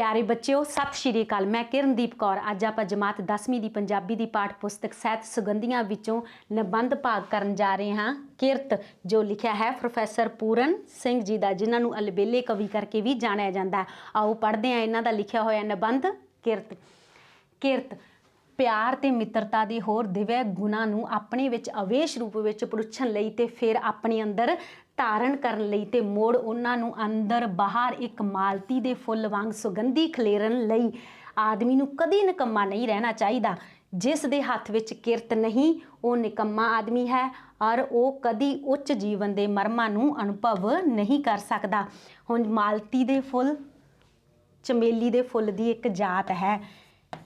प्यारे बच्चों सत श्री अकाल। मैं किरणदीप कौर। अज आप जमात 10वीं की पंजाबी की पाठ पुस्तक ਸਾਹਿਤ ਸੁਗੰਧੀਆਂ विचों निबंध भाग करन जा रहे हाँ। किरत जो लिखा है प्रोफैसर पूरन सिंह जी का, जिन्होंने अलबेले कवि करके भी जानिया जाता है। आओ पढ़ते हैं इन्हों का लिखा होया निबंध किरत। किरत प्यार ते मित्रता के होर दिव्य गुणां नूं अपने विच अवेश रूप विच परुछण लई ते फिर अपने अंदर धारण करन लई ते मोड़ उन्हां नूं अंदर बाहर एक मालती दे फुੱਲ वांग सुगंधी खलेरन लई आदमी नूं कदी निकम्मा नहीं रहना चाहिदा। जिस दे हत्थ विच किरत नहीं वो निकम्मा आदमी है और वो कदी उच्च जीवन के मरमां नूं अनुभव नहीं कर सकदा। हुण मालती दे फुੱਲ चमेली दे फुੱਲ दी एक जात है।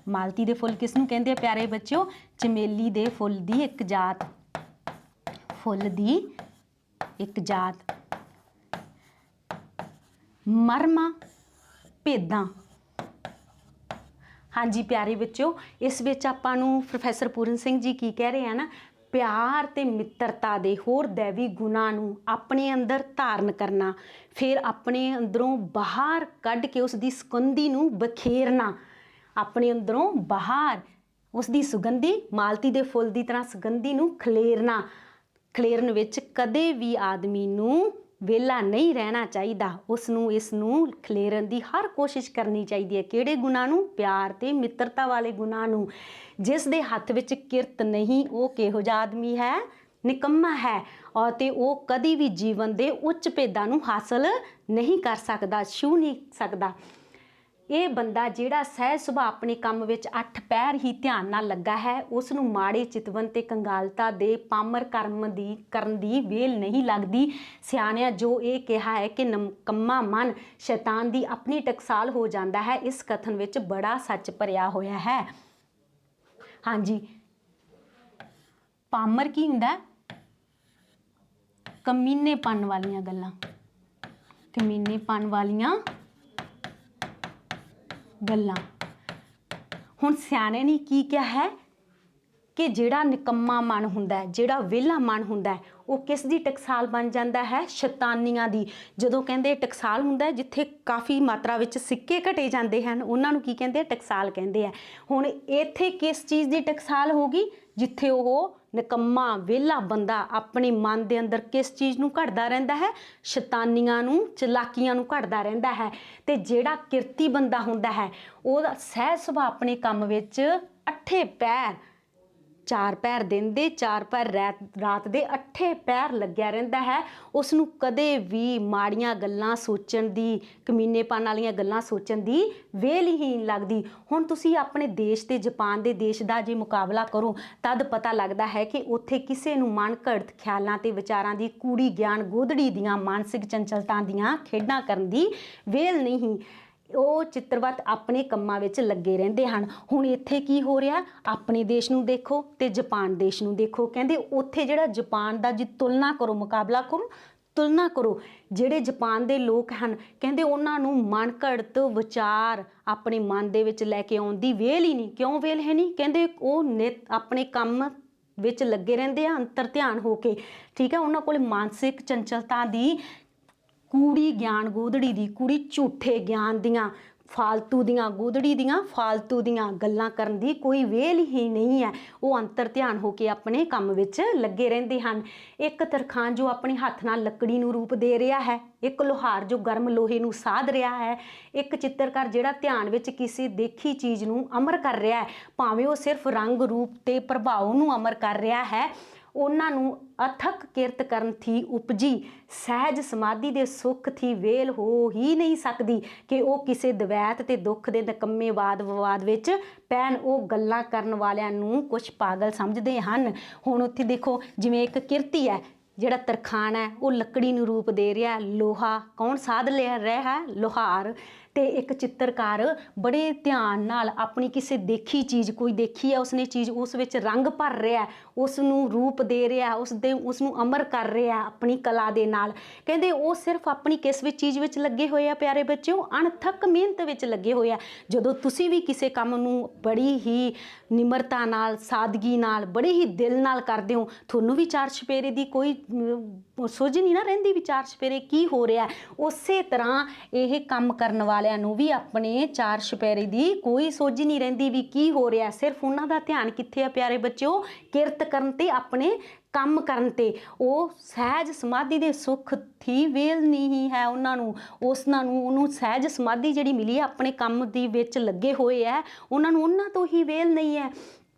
मालती दे फुੱਲ किसनूं कहंदे आ प्यारे बच्चों? चमेली दे फुੱਲ दी एक जात, फुੱਲ दी एक जात। मरमां भेदां, हाँ जी प्यारे बच्चों, इस विच आपां नूं प्रोफैसर पूरन सिंह जी की कह रहे हैं ना, प्यार ते मित्रता दे होर दैवी गुणां नूं अपने अंदर धारण करना, फिर अपने अंदरों बाहर कढ़ के उसकी सुगंधी नूं बखेरना, अपने अंदरों बाहर उसकी सुगंधी मालती दे फुੱਲ की तरह सुगंधी नूं खलेरना। खलेरन विच कदे भी आदमी नूं वेला नहीं रहना चाहिदा। उसनूं इसनूं खलेरन की हर कोशिश करनी चाहिए है। किहड़े गुणां नूं? प्यार ते मित्रता वाले गुणां नूं। जिस दे हत्थ विच किरत नहीं वो किहो जिहा आदमी है? निकम्मा है। और ते वो कदी भी जीवन के उच्च भेदां नूं हासिल नहीं कर सकदा, छू नहीं सकदा। ये बंदा जिहड़ा सहज सुभाਅ अपने काम विच 8 पैर ही ध्यान नाल लगा है, उसनूं माड़े चितवन ते कंगालता दे पामर कर्म दी करन दी वेल नहीं लगदी। सियाणियां जो ये कहा है कि निकम्मा मन शैतान दी अपनी टकसाल हो जाता है, इस कथन विच बड़ा सच भरिया होया है। हाँ जी, पामर की हुंदा? कमीनेपन वालियां गल्लां, कमीनेपन वालियां गल्लां। हुण सियाणे ने की क्या है कि जिहड़ा निकम्मा मन हुंदा है, जिहड़ा वेला मन हुंदा है, वो किस दी टकसाल बन जाता है? शैतानियां दी। जदों कहंदे टकसाल हुंदा है जिथे काफ़ी मात्रा विच सिक्के घटे जाते हैं, उन्हां नूं की कहंदे? टकसाल कहंदे आ। हुण इत्थे किस चीज़ की टकसाल होगी? जिथे वो निकम्मा वेला बंदा अपने मन के अंदर किस चीज़ नूं घड़दा रहिंदा है? शैतानियां नूं, चलाकियां नूं घड़दा रहिंदा है। ते जिहड़ा किरती बंदा हुंदा है ओहदा सहज सुभाਅ अपने काम विच 8 पैर, 4 पैर दिन दे 4 पैर रात दे 8 पैर लग्या रहिंदा है। उसनूं कदे भी माड़ियां गल्लां सोचण दी, कमीनेपन वालियां गल्लां सोचण दी वेल ही नहीं लगदी। हुण तुसीं अपने देश ते जापान दे देश दा जे मुकाबला करो तद पता लगदा है कि उत्थे किसे नूं मन घड़त ख्यालां ते विचारां दी कूड़ी ज्ञान गोदड़ी दियां मानसिक चंचलता दियां खेडां करन दी वेल नहीं। ਉਹ चित्रवत अपने ਕੰਮਾਂ ਵਿੱਚ ਲੱਗੇ ਰਹਿੰਦੇ ਹਨ। ਹੁਣ ਇੱਥੇ ਕੀ ਹੋ ਰਿਹਾ? ਆਪਣੇ ਦੇਸ਼ ਨੂੰ ਦੇਖੋ ਤੇ ਜਾਪਾਨ ਦੇਸ਼ ਨੂੰ ਦੇਖੋ। ਕਹਿੰਦੇ ਉੱਥੇ ਜਿਹੜਾ ਜਾਪਾਨ ਦਾ ਜੇ ਤੁਲਨਾ ਕਰੋ, ਮੁਕਾਬਲਾ ਕਰੋ, तुलना करो, ਜਿਹੜੇ जापान ਦੇ ਲੋਕ ਹਨ ਕਹਿੰਦੇ ਉਹਨਾਂ ਨੂੰ ਮਨ ਘੜਤ ਵਿਚਾਰ ਆਪਣੇ ਮਨ ਦੇ ਵਿੱਚ ਲੈ ਕੇ ਆਉਣ ਦੀ ਵੇਲ ਹੀ ਨਹੀਂ। ਕਿਉਂ ਵੇਲ ਹੈ ਨਹੀਂ? ਕਹਿੰਦੇ ਉਹ ਨਿਤ ਆਪਣੇ ਕੰਮ ਵਿੱਚ ਲੱਗੇ ਰਹਿੰਦੇ ਆ ਅੰਤਰ ਧਿਆਨ ਹੋ ਕੇ। ਠੀਕ ਹੈ, ਉਹਨਾਂ ਕੋਲ ਮਾਨਸਿਕ ਚੰਚਲਤਾ ਦੀ कूड़ी ज्ञान गोदड़ी दी, कूड़ी झूठे ज्ञान दियां फालतू दियां गोदड़ी दियां फालतू दियां गल्लां करन दी कोई वेल ही नहीं है। वो अंतर ध्यान होके अपने काम विच लगे रहंदे हन। एक तरखान जो अपने हत्थ नाल लकड़ी नूं रूप दे रहा है, एक लोहार जो गर्म लोहे नूं साध रहा है, एक चित्रकार जिहड़ा ध्यान विच किसी देखी चीज़ नूं अमर कर रहा है, भावें वो सिर्फ रंग रूप ते प्रभाव नूं अमर कर रहा है। ਉਹਨਾਂ ਨੂੰ ਅਥਕ ਕਿਰਤ ਕਰਨ ਥੀ ਉਪਜੀ ਸਹਿਜ ਸਮਾਧੀ ਦੇ ਸੁੱਖ ਥੀ ਵੇਲ ਹੋ ਹੀ ਨਹੀਂ ਸਕਦੀ ਕਿ ਉਹ ਕਿਸੇ ਦਵੈਤ ਤੇ ਦੁੱਖ ਦੇ ਨਿਕੰਮੇ ਵਾਦ ਵਿਵਾਦ ਵਿੱਚ ਪੈਣ। ਉਹ ਗੱਲਾਂ ਕਰਨ ਵਾਲਿਆਂ ਨੂੰ ਕੁਝ ਪਾਗਲ ਸਮਝਦੇ ਹਨ। ਹੁਣ ਉੱਥੇ ਦੇਖੋ ਜਿਵੇਂ ਇੱਕ ਕਿਰਤੀ ਹੈ, ਜਿਹੜਾ ਤਰਖਾਣ ਹੈ ਉਹ ਲੱਕੜੀ ਨੂੰ ਰੂਪ ਦੇ ਰਿਹਾ, ਲੋਹਾ ਕੌਣ ਸਾਧ ਲਿਆ ਰਿਹਾ ਹੈ? ਲੋਹਾਰ। ਤੇ ਇੱਕ ਚਿੱਤਰਕਾਰ ਬੜੇ ਧਿਆਨ ਨਾਲ ਆਪਣੀ ਕਿਸੇ ਦੇਖੀ ਚੀਜ਼, ਕੋਈ ਦੇਖੀ ਹੈ ਉਸਨੇ ਚੀਜ਼, ਉਸ ਵਿੱਚ ਰੰਗ ਭਰ ਰਿਹਾ, ਉਸ ਨੂੰ ਰੂਪ ਦੇ ਰਿਹਾ, ਉਸ ਨੂੰ ਅਮਰ ਕਰ ਰਿਹਾ ਆਪਣੀ ਕਲਾ ਦੇ ਨਾਲ। ਕਹਿੰਦੇ ਉਹ ਸਿਰਫ ਆਪਣੀ ਕਿਸ ਵਿੱਚ ਚੀਜ਼ ਵਿੱਚ ਲੱਗੇ ਹੋਏ ਆ ਪਿਆਰੇ ਬੱਚਿਓ? ਅਣਥੱਕ ਮਿਹਨਤ ਵਿੱਚ ਲੱਗੇ ਹੋਏ ਆ। ਜਦੋਂ ਤੁਸੀਂ ਵੀ ਕਿਸੇ ਕੰਮ ਨੂੰ ਬੜੀ ਹੀ ਨਿਮਰਤਾ ਨਾਲ, ਸਾਦਗੀ ਨਾਲ, ਬੜੇ ਹੀ ਦਿਲ ਨਾਲ ਕਰਦੇ ਹੋ, ਤੁਹਾਨੂੰ ਵੀ ਚਾਰ ਚੁਫੇਰੇ ਦੀ ਕੋਈ ਸੁੱਝ ਨਹੀਂ ਨਾ ਰਹਿੰਦੀ ਵੀ ਚਾਰ ਚੁਫੇਰੇ ਕੀ ਹੋ ਰਿਹਾ। ਉਸੇ ਤਰ੍ਹਾਂ ਇਹ ਕੰਮ ਕਰਨ ਵਾਲਿਆਂ ਨੂੰ ਵੀ ਆਪਣੇ ਚਾਰ ਚੁਫੇਰੇ ਦੀ ਕੋਈ ਸੁੱਝ ਨਹੀਂ ਰਹਿੰਦੀ ਵੀ ਕੀ ਹੋ ਰਿਹਾ। ਸਿਰਫ ਉਹਨਾਂ ਦਾ ਧਿਆਨ ਕਿੱਥੇ ਆ ਪਿਆਰੇ ਬੱਚਿਓ, ਕਿਰਤ ਕਰਨ ਤੇ ਆਪਣੇ ਕੰਮ ਕਰਨ ਤੇ। ਉਹ ਸਹਿਜ ਸਮਾਧੀ ਦੇ ਸੁੱਖ ਥੀ ਵੇਲ ਨਹੀਂ ਹੈ ਉਹਨਾਂ ਨੂੰ, ਉਹਨੂੰ ਸਹਿਜ ਸਮਾਧੀ ਜਿਹੜੀ ਮਿਲੀ ਹੈ ਆਪਣੇ ਕੰਮ ਦੀ ਵਿੱਚ ਲੱਗੇ ਹੋਏ ਹੈ, ਉਹਨਾਂ ਨੂੰ ਉਹਨਾਂ ਤੋਂ ਹੀ ਵੇਲ ਨਹੀਂ ਹੈ।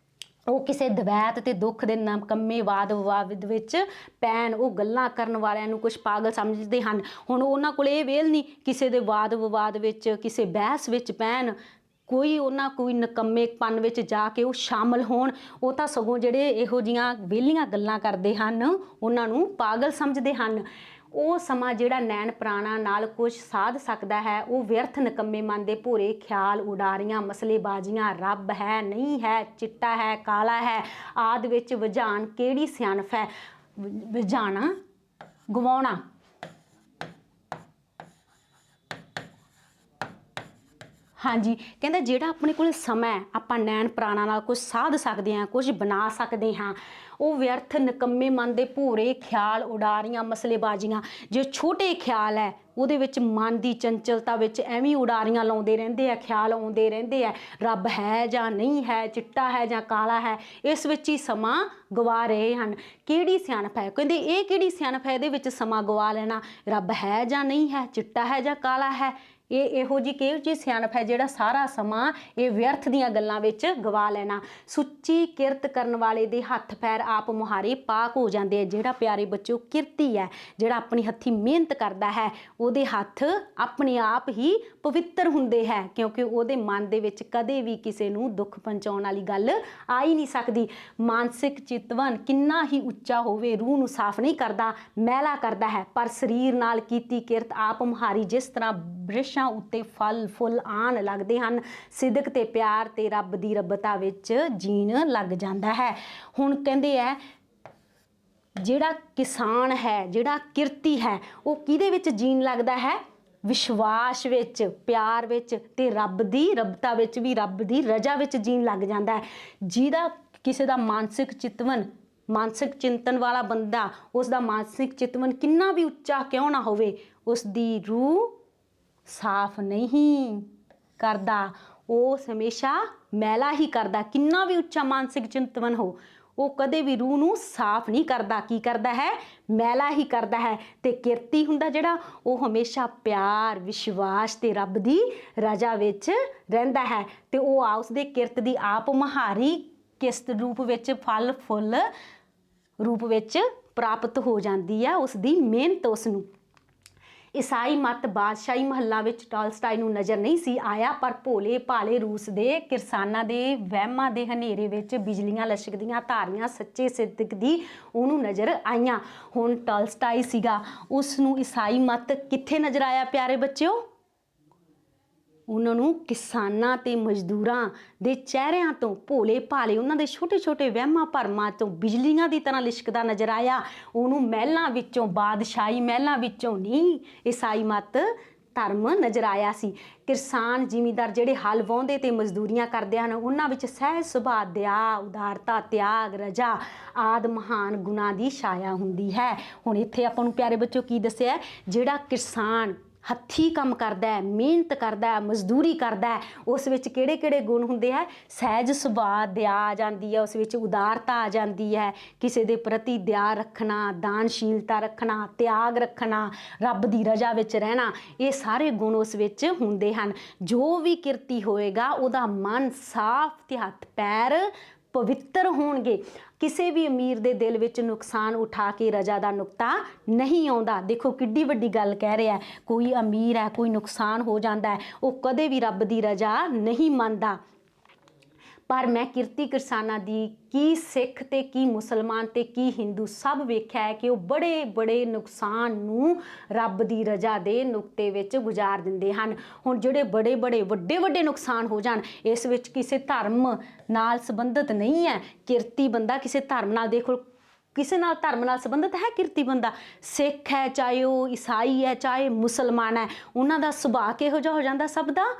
ਉਹ ਕਿਸੇ ਦਵੈਤ ਤੇ ਦੁੱਖ ਦੇ ਨਕੰਮੇ ਵਾਦ ਵਿਵਾਦ ਵਿੱਚ ਪੈਣ, ਉਹ ਗੱਲਾਂ ਕਰਨ ਵਾਲਿਆਂ ਨੂੰ ਕੁਛ ਪਾਗਲ ਸਮਝਦੇ ਹਨ। ਹੁਣ ਉਹਨਾਂ ਕੋਲ ਇਹ ਵੇਲ ਨਹੀਂ ਕਿਸੇ ਦੇ ਵਾਦ ਵਿਵਾਦ ਵਿੱਚ, ਕਿਸੇ ਬਹਿਸ ਵਿੱਚ ਪੈਣ, ਕੋਈ ਨਕੰਮੇਪਨ ਵਿੱਚ ਜਾ ਕੇ ਉਹ ਸ਼ਾਮਲ ਹੋਣ। ਉਹ ਤਾਂ ਸਗੋਂ ਜਿਹੜੇ ਇਹੋ ਜਿਹੀਆਂ ਵਿਹਲੀਆਂ ਗੱਲਾਂ ਕਰਦੇ ਹਨ ਉਹਨਾਂ ਨੂੰ ਪਾਗਲ ਸਮਝਦੇ ਹਨ। ਉਹ ਸਮਾਂ ਜਿਹੜਾ ਨੈਣ ਪ੍ਰਾਣਾ ਨਾਲ ਕੁਝ ਸਾਧ ਸਕਦਾ ਹੈ, ਉਹ ਵਿਅਰਥ ਨਿਕੰਮੇ ਮਨ ਦੇ ਭੋਰੇ ਖਿਆਲ, ਉਡਾਰੀਆਂ, ਮਸਲੇਬਾਜ਼ੀਆਂ, ਰੱਬ ਹੈ ਨਹੀਂ ਹੈ, ਚਿੱਟਾ ਹੈ ਕਾਲਾ ਹੈ ਆਦਿ ਵਿੱਚ ਵਜਾਣ ਕਿਹੜੀ ਸਿਆਣਪ ਹੈ। ਵਜਾਣਾ ਗਵਾਉਣਾ, ਹਾਂਜੀ ਕਹਿੰਦਾ ਜਿਹੜਾ ਆਪਣੇ ਕੋਲ ਸਮਾਂ ਆਪਾਂ ਨੈਣ ਪ੍ਰਾਣਾ ਨਾਲ ਕੁਝ ਸਾਧ ਸਕਦੇ ਹਾਂ, ਕੁਝ ਬਣਾ ਸਕਦੇ ਹਾਂ। ਉਹ ਵਿਅਰਥ ਨਿਕੰਮੇ ਮਨ ਦੇ ਭੋਰੇ ਖਿਆਲ, ਉਡਾਰੀਆਂ, ਮਸਲੇਬਾਜ਼ੀਆਂ, ਜੇ ਛੋਟੇ ਖਿਆਲ ਹੈ ਉਹਦੇ ਵਿੱਚ ਮਨ ਦੀ ਚੰਚਲਤਾ ਵਿੱਚ ਐਵੇਂ ਉਡਾਰੀਆਂ ਲਾਉਂਦੇ ਰਹਿੰਦੇ ਆ, ਖਿਆਲ ਆਉਂਦੇ ਰਹਿੰਦੇ ਆ, ਰੱਬ ਹੈ ਜਾਂ ਨਹੀਂ ਹੈ, ਚਿੱਟਾ ਹੈ ਜਾਂ ਕਾਲਾ ਹੈ, ਇਸ ਵਿੱਚ ਹੀ ਸਮਾਂ ਗਵਾ ਰਹੇ ਹਨ। ਕਿਹੜੀ ਸਿਆਣਪ ਹੈ, ਕਹਿੰਦੇ ਇਹ ਕਿਹੜੀ ਸਿਆਣਪ ਹੈ ਇਹਦੇ ਵਿੱਚ ਸਮਾਂ ਗਵਾ ਲੈਣਾ, ਰੱਬ ਹੈ ਜਾਂ ਨਹੀਂ ਹੈ, ਚਿੱਟਾ ਹੈ ਜਾਂ ਕਾਲਾ ਹੈ। ਇਹੋ ਜਿਹੀ ਕਿਹੋ ਜਿਹੀ ਸਿਆਣਪ ਹੈ ਜਿਹੜਾ ਸਾਰਾ ਸਮਾਂ ਇਹ ਵਿਅਰਥ ਦੀਆਂ ਗੱਲਾਂ ਵਿੱਚ ਗਵਾ ਲੈਣਾ। ਸੁੱਚੀ ਕਿਰਤ ਕਰਨ ਵਾਲੇ ਦੇ ਹੱਥ ਪੈਰ ਆਪ ਮੁਹਾਰੇ ਪਾਕ ਹੋ ਜਾਂਦੇ ਆ। ਜਿਹੜਾ ਪਿਆਰੇ ਬੱਚਿਓ ਕਿਰਤੀ ਹੈ, ਜਿਹੜਾ ਆਪਣੀ ਹੱਥੀਂ ਮਿਹਨਤ ਕਰਦਾ ਹੈ, ਉਹਦੇ ਹੱਥ ਆਪਣੇ ਆਪ ਹੀ ਪਵਿੱਤਰ ਹੁੰਦੇ ਹੈ, ਕਿਉਂਕਿ ਉਹਦੇ ਮਨ ਦੇ ਵਿੱਚ ਕਦੇ ਵੀ ਕਿਸੇ ਨੂੰ ਦੁੱਖ ਪਹੁੰਚਾਉਣ ਵਾਲੀ ਗੱਲ ਆ ਹੀ ਨਹੀਂ ਸਕਦੀ। ਮਾਨਸਿਕ ਚਿਤਵਨ ਕਿੰਨਾ ਹੀ ਉੱਚਾ ਹੋਵੇ, ਰੂਹ ਨੂੰ ਸਾਫ਼ ਨਹੀਂ ਕਰਦਾ, ਮੈਲਾ ਕਰਦਾ ਹੈ, ਪਰ ਸਰੀਰ ਨਾਲ ਕੀਤੀ ਕਿਰਤ ਆਪ ਮੁਹਾਰੀ ਜਿਸ ਤਰ੍ਹਾਂ ਬ੍ਰਿਸ਼ ਉੱਤੇ ਫਲ ਫੁੱਲ ਆਣ ਲੱਗਦੇ ਹਨ, ਸਿਦਕ ਤੇ ਪਿਆਰ ਤੇ ਰੱਬ ਦੀ ਰੱਬਤਾ ਵਿੱਚ ਜੀਣ ਲੱਗ ਜਾਂਦਾ ਹੈ। ਹੁਣ ਕਹਿੰਦੇ ਹੈ ਜਿਹੜਾ ਕਿਸਾਨ ਹੈ, ਜਿਹੜਾ ਕਿਰਤੀ ਹੈ, ਉਹ ਕਿਹਦੇ ਵਿੱਚ ਜੀਣ ਲੱਗਦਾ ਹੈ, ਵਿਸ਼ਵਾਸ ਵਿੱਚ, ਪਿਆਰ ਵਿੱਚ ਤੇ ਰੱਬ ਦੀ ਰੱਬਤਾ ਵਿੱਚ ਵੀ, ਰੱਬ ਦੀ ਰਜ਼ਾ ਵਿੱਚ ਜੀਣ ਲੱਗ ਜਾਂਦਾ ਹੈ। ਜਿਹਦਾ ਕਿਸੇ ਦਾ ਮਾਨਸਿਕ ਚਿੰਤਨ ਵਾਲਾ ਬੰਦਾ, ਉਸ ਦਾ ਮਾਨਸਿਕ ਚਿਤਵਨ ਕਿੰਨਾ ਵੀ ਉੱਚਾ ਕਿਉਂ ਨਾ ਹੋਵੇ, ਉਸ ਦੀ ਰੂਹ ਸਾਫ਼ ਨਹੀਂ ਕਰਦਾ, ਉਹ ਹਮੇਸ਼ਾ ਮੈਲਾ ਹੀ ਕਰਦਾ। ਕਿੰਨਾ ਵੀ ਉੱਚਾ ਮਾਨਸਿਕ ਚਿੰਤਵਨ ਹੋ, ਉਹ ਕਦੇ ਵੀ ਰੂਹ ਨੂੰ ਸਾਫ਼ ਨਹੀਂ ਕਰਦਾ। ਕੀ ਕਰਦਾ ਹੈ, ਮੈਲਾ ਹੀ ਕਰਦਾ ਹੈ। ਤੇ ਕਿਰਤੀ ਹੁੰਦਾ ਜਿਹੜਾ, ਉਹ ਹਮੇਸ਼ਾ ਪਿਆਰ, ਵਿਸ਼ਵਾਸ ਤੇ ਰੱਬ ਦੀ ਰਜ਼ਾ ਵਿੱਚ ਰਹਿੰਦਾ ਹੈ। ਤੇ ਉਹ ਉਸਦੇ ਕਿਰਤ ਦੀ ਆਪ ਮੁਹਾਰੀ ਕਿਸ ਰੂਪ ਵਿੱਚ, ਫਲ ਫੁੱਲ ਰੂਪ ਵਿੱਚ ਪ੍ਰਾਪਤ ਹੋ ਜਾਂਦੀ ਹੈ, ਉਸ ਦੀ ਮਿਹਨਤ ਉਸ ਨੂੰ। ਈਸਾਈ ਮਤ ਬਾਦਸ਼ਾਹੀ ਮਹੱਲਾਂ ਵਿੱਚ ਟਾਲਸਟਾਈ ਨੂੰ ਨਜ਼ਰ ਨਹੀਂ ਸੀ ਆਇਆ, ਪਰ ਭੋਲੇ ਭਾਲੇ ਰੂਸ ਦੇ ਕਿਰਸਾਨਾਂ ਦੇ ਵਹਿਮਾਂ ਦੇ ਹਨੇਰੇ ਵਿੱਚ ਬਿਜਲੀਆਂ ਲਸ਼ਕਦੀਆਂ ਧਾਰੀਆਂ ਸੱਚੇ ਸਿਦਕ ਦੀ ਉਹਨੂੰ ਨਜ਼ਰ ਆਈਆਂ। ਹੁਣ ਟਾਲਸਟਾਈ ਸੀਗਾ, ਉਸ ਨੂੰ ਈਸਾਈ ਮਤ ਕਿੱਥੇ ਨਜ਼ਰ ਆਇਆ ਪਿਆਰੇ ਬੱਚਿਓ, ਉਹਨਾਂ ਨੂੰ ਕਿਸਾਨਾਂ ਤੇ ਮਜ਼ਦੂਰਾਂ ਦੇ ਚਿਹਰਿਆਂ ਤੋਂ, ਭੋਲੇ ਭਾਲੇ ਉਹਨਾਂ ਦੇ ਛੋਟੇ ਛੋਟੇ ਵਹਿਮਾਂ ਭਰਮਾਂ ਤੋਂ ਬਿਜਲੀਆਂ ਦੀ ਤਰ੍ਹਾਂ ਲਿਸ਼ਕਦਾ ਨਜ਼ਰ ਆਇਆ। ਉਹਨੂੰ ਮਹਿਲਾਂ ਵਿੱਚੋਂ, ਬਾਦਸ਼ਾਹੀ ਮਹਿਲਾਂ ਵਿੱਚੋਂ ਨਹੀਂ ਈਸਾਈ ਮਤ ਧਰਮ ਨਜ਼ਰ ਆਇਆ ਸੀ। ਕਿਸਾਨ ਜ਼ਿਮੀਂਦਾਰ ਜਿਹੜੇ ਹਲ ਵਾਹੁੰਦੇ ਤੇ ਮਜ਼ਦੂਰੀਆਂ ਕਰਦੇ ਹਨ, ਉਹਨਾਂ ਵਿੱਚ ਸਹਿਜ ਸੁਭਾਅ, ਦਇਆ, ਉਦਾਰਤਾ, ਤਿਆਗ, ਰਜਾ ਆਦਿ ਮਹਾਨ ਗੁਣਾਂ ਦੀ ਛਾਇਆ ਹੁੰਦੀ ਹੈ। ਹੁਣ ਇੱਥੇ ਆਪਾਂ ਨੂੰ ਪਿਆਰੇ ਬੱਚੋ ਕੀ ਦੱਸਿਆ, ਜਿਹੜਾ ਕਿਸਾਨ ਹੱਥੀਂ ਕੰਮ ਕਰਦਾ ਹੈ, ਮਿਹਨਤ ਕਰਦਾ ਹੈ, ਮਜ਼ਦੂਰੀ ਕਰਦਾ ਹੈ, ਉਸ ਵਿੱਚ ਕਿਹੜੇ ਕਿਹੜੇ ਗੁਣ ਹੁੰਦੇ ਹੈ, ਸਹਿਜ ਸੁਭਾਅ, ਦਇਆ ਆ ਜਾਂਦੀ ਹੈ, ਉਸ ਵਿੱਚ ਉਦਾਰਤਾ ਆ ਜਾਂਦੀ ਹੈ, ਕਿਸੇ ਦੇ ਪ੍ਰਤੀ ਦਇਆ ਰੱਖਣਾ, ਦਾਨਸ਼ੀਲਤਾ ਰੱਖਣਾ, ਤਿਆਗ ਰੱਖਣਾ, ਰੱਬ ਦੀ ਰਜ਼ਾ ਵਿੱਚ ਰਹਿਣਾ, ਇਹ ਸਾਰੇ ਗੁਣ ਉਸ ਵਿੱਚ ਹੁੰਦੇ ਹਨ। ਜੋ ਵੀ ਕਿਰਤੀ ਹੋਏਗਾ ਉਹਦਾ ਮਨ ਸਾਫ਼ ਤੇ ਹੱਥ ਪੈਰ ਪਵਿੱਤਰ ਹੋਣਗੇ। ਕਿਸੇ ਵੀ ਅਮੀਰ ਦੇ ਦਿਲ ਵਿੱਚ ਨੁਕਸਾਨ ਉਠਾ ਕੇ ਰਜ਼ਾ ਦਾ ਨੁਕਤਾ ਨਹੀਂ ਆਉਂਦਾ। ਦੇਖੋ ਕਿੱਡੀ ਵੱਡੀ ਗੱਲ ਕਹਿ ਰਿਹਾ, ਕੋਈ ਅਮੀਰ ਹੈ, ਕੋਈ ਨੁਕਸਾਨ ਹੋ ਜਾਂਦਾ ਹੈ, ਉਹ ਕਦੇ ਵੀ ਰੱਬ ਦੀ ਰਜ਼ਾ ਨਹੀਂ ਮੰਨਦਾ। ਪਰ ਮੈਂ ਕਿਰਤੀ ਕਿਰਸਾਨਾਂ ਦੀ, ਕੀ ਸਿੱਖ ਤੇ ਕੀ ਮੁਸਲਮਾਨ ਤੇ ਕੀ ਹਿੰਦੂ, ਸਭ ਵੇਖਿਆ ਹੈ ਕਿ ਉਹ ਬੜੇ ਬੜੇ ਨੁਕਸਾਨ ਨੂੰ ਰੱਬ ਦੀ ਰਜ਼ਾ ਦੇ ਨੁਕਤੇ ਵਿੱਚ ਗੁਜ਼ਾਰ ਦਿੰਦੇ ਹਨ। ਹੁਣ ਜਿਹੜੇ ਬੜੇ ਬੜੇ ਵੱਡੇ ਵੱਡੇ ਨੁਕਸਾਨ ਹੋ ਜਾਣ, ਇਸ ਵਿੱਚ ਕਿਸੇ ਧਰਮ ਨਾਲ ਸੰਬੰਧਿਤ ਨਹੀਂ ਹੈ। ਕਿਰਤੀ ਬੰਦਾ ਕਿਸੇ ਧਰਮ ਨਾਲ, ਦੇਖੋ ਕਿਸੇ ਨਾਲ ਧਰਮ ਨਾਲ ਸੰਬੰਧਿਤ ਹੈ ਕਿਰਤੀ ਬੰਦਾ, ਸਿੱਖ ਹੈ ਚਾਹੇ ਉਹ ਈਸਾਈ ਹੈ ਚਾਹੇ ਮੁਸਲਮਾਨ ਹੈ, ਉਹਨਾਂ ਦਾ ਸੁਭਾਅ ਕਿਹੋ ਜਿਹਾ ਹੋ ਜਾਂਦਾ, ਸਭ ਦਾ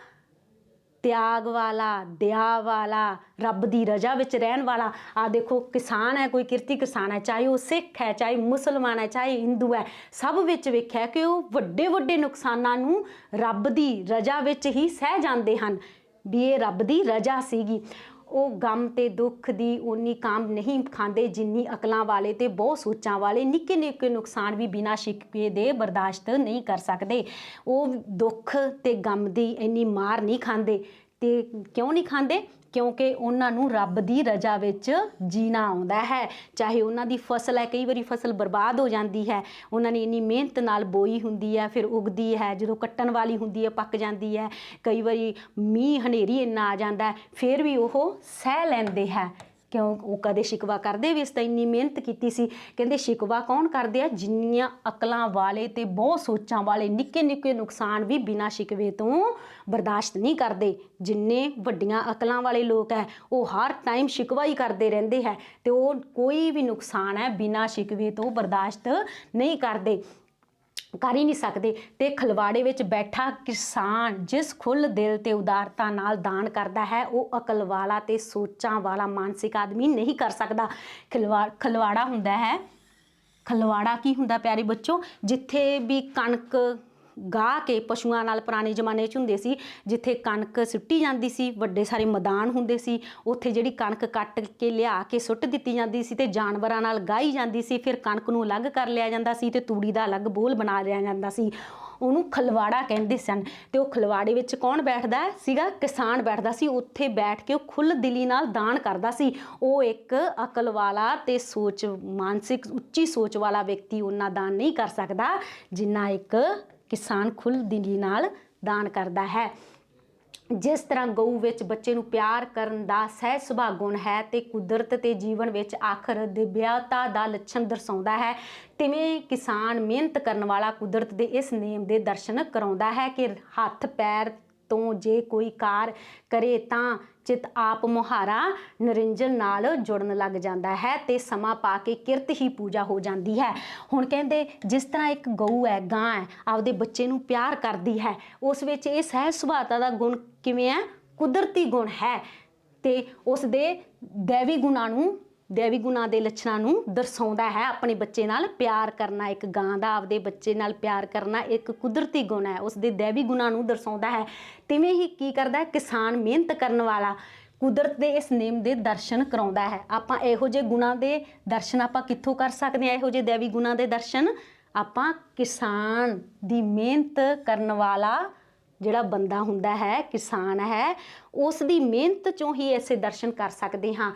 त्याग वाला, दया वाला, रब दी रजा विच रहन वाला। आ देखो किसान है, कोई किरती किसान है, चाहे वो सिख है, चाहे मुसलमान है, चाहे हिंदू है, सब विच वेख्या कि वो वड्डे वड्डे नुकसानां नूं रब दी रजा विच ही सह जांदे हन भी ये रब दी रजा सीगी। ਉਹ ਗਮ ਤੇ ਦੁੱਖ ਦੀ ਉਨੀ ਕਾਮ ਨਹੀਂ ਖਾਂਦੇ ਜਿੰਨੀ ਅਕਲਾਂ ਵਾਲੇ ਤੇ ਬਹੁਤ ਸੋਚਾਂ ਵਾਲੇ ਨਿੱਕੇ ਨਿੱਕੇ ਨੁਕਸਾਨ ਵੀ ਬਿਨਾਂ ਸ਼ਿਕਵੇ ਦੇ ਬਰਦਾਸ਼ਤ ਨਹੀਂ ਕਰ ਸਕਦੇ। ਉਹ ਦੁੱਖ ਤੇ ਗਮ ਦੀ ਇੰਨੀ ਮਾਰ ਨਹੀਂ ਖਾਂਦੇ। ਤੇ ਕਿਉਂ ਨਹੀਂ ਖਾਂਦੇ? ਕਿਉਂਕਿ ਉਹਨਾਂ ਨੂੰ ਰੱਬ ਦੀ ਰਜਾ ਵਿੱਚ ਜੀਣਾ ਆਉਂਦਾ ਹੈ। ਚਾਹੇ ਉਹਨਾਂ ਦੀ ਫਸਲ ਹੈ, ਕਈ ਵਾਰੀ ਫਸਲ ਬਰਬਾਦ ਹੋ ਜਾਂਦੀ ਹੈ, ਉਹਨਾਂ ਨੇ ਇੰਨੀ ਮਿਹਨਤ ਨਾਲ ਬੋਈ ਹੁੰਦੀ ਹੈ, ਫਿਰ ਉਗਦੀ ਹੈ, ਜਦੋਂ ਕੱਟਣ ਵਾਲੀ ਹੁੰਦੀ ਹੈ ਪੱਕ ਜਾਂਦੀ ਹੈ। ਕਈ ਵਾਰੀ ਮੀਂਹ ਹਨੇਰੀ ਇੰਨਾ ਆ ਜਾਂਦਾ, ਫਿਰ ਵੀ ਉਹ ਸਹਿ ਲੈਂਦੇ ਹੈ। ਕਿਉਂ? ਉਹ ਕਦੇ ਸ਼ਿਕਵਾ ਕਰਦੇ ਵੀ ਇਸ ਤਾਂ ਇੰਨੀ ਮਿਹਨਤ ਕੀਤੀ ਸੀ। ਕਹਿੰਦੇ ਸ਼ਿਕਵਾ ਕੌਣ ਕਰਦੇ ਆ? ਜਿੰਨੀਆਂ ਅਕਲਾਂ ਵਾਲੇ ਤੇ ਬਹੁਤ ਸੋਚਾਂ ਵਾਲੇ ਨਿੱਕੇ ਨਿੱਕੇ ਨੁਕਸਾਨ ਵੀ ਬਿਨਾਂ ਸ਼ਿਕਵੇ ਤੋਂ ਬਰਦਾਸ਼ਤ ਨਹੀਂ ਕਰਦੇ। ਜਿੰਨੇ ਵੱਡੀਆਂ ਅਕਲਾਂ ਵਾਲੇ ਲੋਕ ਹੈ ਉਹ ਹਰ ਟਾਈਮ ਸ਼ਿਕਵਾ ਹੀ ਕਰਦੇ ਰਹਿੰਦੇ ਹੈ ਤੇ ਉਹ ਕੋਈ ਵੀ ਨੁਕਸਾਨ ਹੈ ਬਿਨਾਂ ਸ਼ਿਕਵੇ ਤੋਂ ਬਰਦਾਸ਼ਤ ਨਹੀਂ ਕਰਦੇ, ਕਰ ਹੀ ਨਹੀਂ ਸਕਦੇ। ਤੇ ਖਲਵਾੜੇ ਵਿੱਚ ਬੈਠਾ ਕਿਸਾਨ ਜਿਸ ਖੁੱਲ੍ਹ ਦਿਲ ਤੇ ਉਦਾਰਤਾ ਨਾਲ ਦਾਨ ਕਰਦਾ ਹੈ ਉਹ ਅਕਲ ਵਾਲਾ ਤੇ ਸੋਚਾਂ ਵਾਲਾ ਮਾਨਸਿਕ ਆਦਮੀ ਨਹੀਂ ਕਰ ਸਕਦਾ। ਖਲਵਾੜਾ ਹੁੰਦਾ ਹੈ, ਖਲਵਾੜਾ ਕੀ ਹੁੰਦਾ ਪਿਆਰੇ ਬੱਚੋ? ਜਿੱਥੇ ਵੀ ਕਣਕ ਗਾਹ ਕੇ ਪਸ਼ੂਆਂ ਨਾਲ ਪੁਰਾਣੇ ਜ਼ਮਾਨੇ 'ਚ ਹੁੰਦੇ ਸੀ, ਜਿੱਥੇ ਕਣਕ ਸੁੱਟੀ ਜਾਂਦੀ ਸੀ, ਵੱਡੇ ਸਾਰੇ ਮੈਦਾਨ ਹੁੰਦੇ ਸੀ, ਉੱਥੇ ਜਿਹੜੀ ਕਣਕ ਕੱਟ ਕੇ ਲਿਆ ਕੇ ਸੁੱਟ ਦਿੱਤੀ ਜਾਂਦੀ ਸੀ ਤੇ ਜਾਨਵਰਾਂ ਨਾਲ ਗਾਹੀ ਜਾਂਦੀ ਸੀ। ਫਿਰ ਕਣਕ ਨੂੰ ਅਲੱਗ ਕਰ ਲਿਆ ਜਾਂਦਾ ਸੀ ਤੇ ਤੂੜੀ ਦਾ ਅਲੱਗ ਬੋਲ ਬਣਾ ਲਿਆ ਜਾਂਦਾ ਸੀ। ਉਹਨੂੰ ਖਲਵਾੜਾ ਕਹਿੰਦੇ ਸਨ। ਤੇ ਉਹ ਖਲਵਾੜੇ ਵਿੱਚ ਕੌਣ ਬੈਠਦਾ ਸੀਗਾ? ਕਿਸਾਨ ਬੈਠਦਾ ਸੀ। ਉੱਥੇ ਬੈਠ ਕੇ ਉਹ ਖੁੱਲ੍ਹ ਦਿਲੀ ਨਾਲ ਦਾਨ ਕਰਦਾ ਸੀ। ਉਹ ਇੱਕ ਅਕਲ ਵਾਲਾ ਤੇ ਸੋਚ, ਮਾਨਸਿਕ ਉੱਚੀ ਸੋਚ ਵਾਲਾ ਵਿਅਕਤੀ ਉਹਨਾਂ ਦਾਨ ਨਹੀਂ ਕਰ ਸਕਦਾ ਜਿੰਨਾ ਇੱਕ ਕਿਸਾਨ ਖੁੱਲ੍ਹ ਦਿਲੀ ਨਾਲ ਦਾਨ ਕਰਦਾ ਹੈ। ਜਿਸ ਤਰ੍ਹਾਂ ਗਊ ਵਿੱਚ ਬੱਚੇ ਨੂੰ ਪਿਆਰ ਕਰਨ ਦਾ ਸਹਿਜ ਸੁਭਾਅ ਗੁਣ ਹੈ ਤੇ ਕੁਦਰਤ ਤੇ ਜੀਵਨ ਵਿੱਚ ਆਖਰ ਦਿਵਯਤਾ ਦਾ ਲੱਛਣ ਦਰਸਾਉਂਦਾ ਹੈ, ਤਿਵੇਂ ਕਿਸਾਨ ਮਿਹਨਤ ਕਰਨ ਵਾਲਾ ਕੁਦਰਤ ਦੇ ਇਸ ਨੇਮ ਦੇ ਦਰਸ਼ਨ ਕਰਾਉਂਦਾ ਹੈ ਕਿ ਹੱਥ ਪੈਰ ਤੋਂ ਜੇ ਕੋਈ ਕਾਰ ਕਰੇ ਤਾਂ ਚਿਤ ਆਪ ਮੁਹਾਰਾ ਨਿਰੰਜਨ ਨਾਲ ਜੁੜਨ ਲੱਗ ਜਾਂਦਾ ਹੈ ਤੇ ਸਮਾਂ ਪਾ ਕੇ ਕਿਰਤ ਹੀ ਪੂਜਾ ਹੋ ਜਾਂਦੀ ਹੈ। ਹੁਣ ਕਹਿੰਦੇ ਜਿਸ ਤਰ੍ਹਾਂ ਇੱਕ ਗਊ ਹੈ, ਗਾਂ ਹੈ, ਆਪਦੇ ਬੱਚੇ ਨੂੰ ਪਿਆਰ ਕਰਦੀ ਹੈ, ਉਸ ਵਿੱਚ ਇਹ ਸਹਿਜ ਸੁਭਾਅਤਾ ਦਾ ਗੁਣ ਕਿਵੇਂ ਹੈ? ਕੁਦਰਤੀ ਗੁਣ ਹੈ ਤੇ ਉਸ ਦੇ ਦੈਵੀ ਗੁਣਾਂ ਦੇ ਲੱਛਣਾਂ ਨੂੰ ਦਰਸਾਉਂਦਾ ਹੈ। ਆਪਣੇ ਬੱਚੇ ਨਾਲ ਪਿਆਰ ਕਰਨਾ, ਇੱਕ ਗਾਂ ਦਾ ਆਪਦੇ ਬੱਚੇ ਨਾਲ ਪਿਆਰ ਕਰਨਾ ਇੱਕ ਕੁਦਰਤੀ ਗੁਣ ਹੈ, ਉਸ ਦੇ ਦੈਵੀ ਗੁਣਾਂ ਨੂੰ ਦਰਸਾਉਂਦਾ ਹੈ। ਤਿਵੇਂ ਹੀ ਕੀ ਕਰਦਾ ਹੈ? ਕਿਸਾਨ ਮਿਹਨਤ ਕਰਨ ਵਾਲਾ ਕੁਦਰਤ ਦੇ ਇਸ ਨੇਮ ਦੇ ਦਰਸ਼ਨ ਕਰਾਉਂਦਾ ਹੈ। ਆਪਾਂ ਇਹੋ ਜਿਹੇ ਗੁਣਾਂ ਦੇ ਦਰਸ਼ਨ ਆਪਾਂ ਕਿੱਥੋਂ ਕਰ ਸਕਦੇ ਹਾਂ? ਇਹੋ ਜਿਹੇ ਦੈਵੀ ਗੁਣਾਂ ਦੇ ਦਰਸ਼ਨ ਆਪਾਂ ਕਿਸਾਨ ਦੀ ਮਿਹਨਤ ਕਰਨ ਵਾਲਾ ਜਿਹੜਾ ਬੰਦਾ ਹੁੰਦਾ ਹੈ, ਕਿਸਾਨ ਹੈ, ਉਸ ਦੀ ਮਿਹਨਤ 'ਚੋਂ ਹੀ ਐਸੇ ਦਰਸ਼ਨ ਕਰ ਸਕਦੇ ਹਾਂ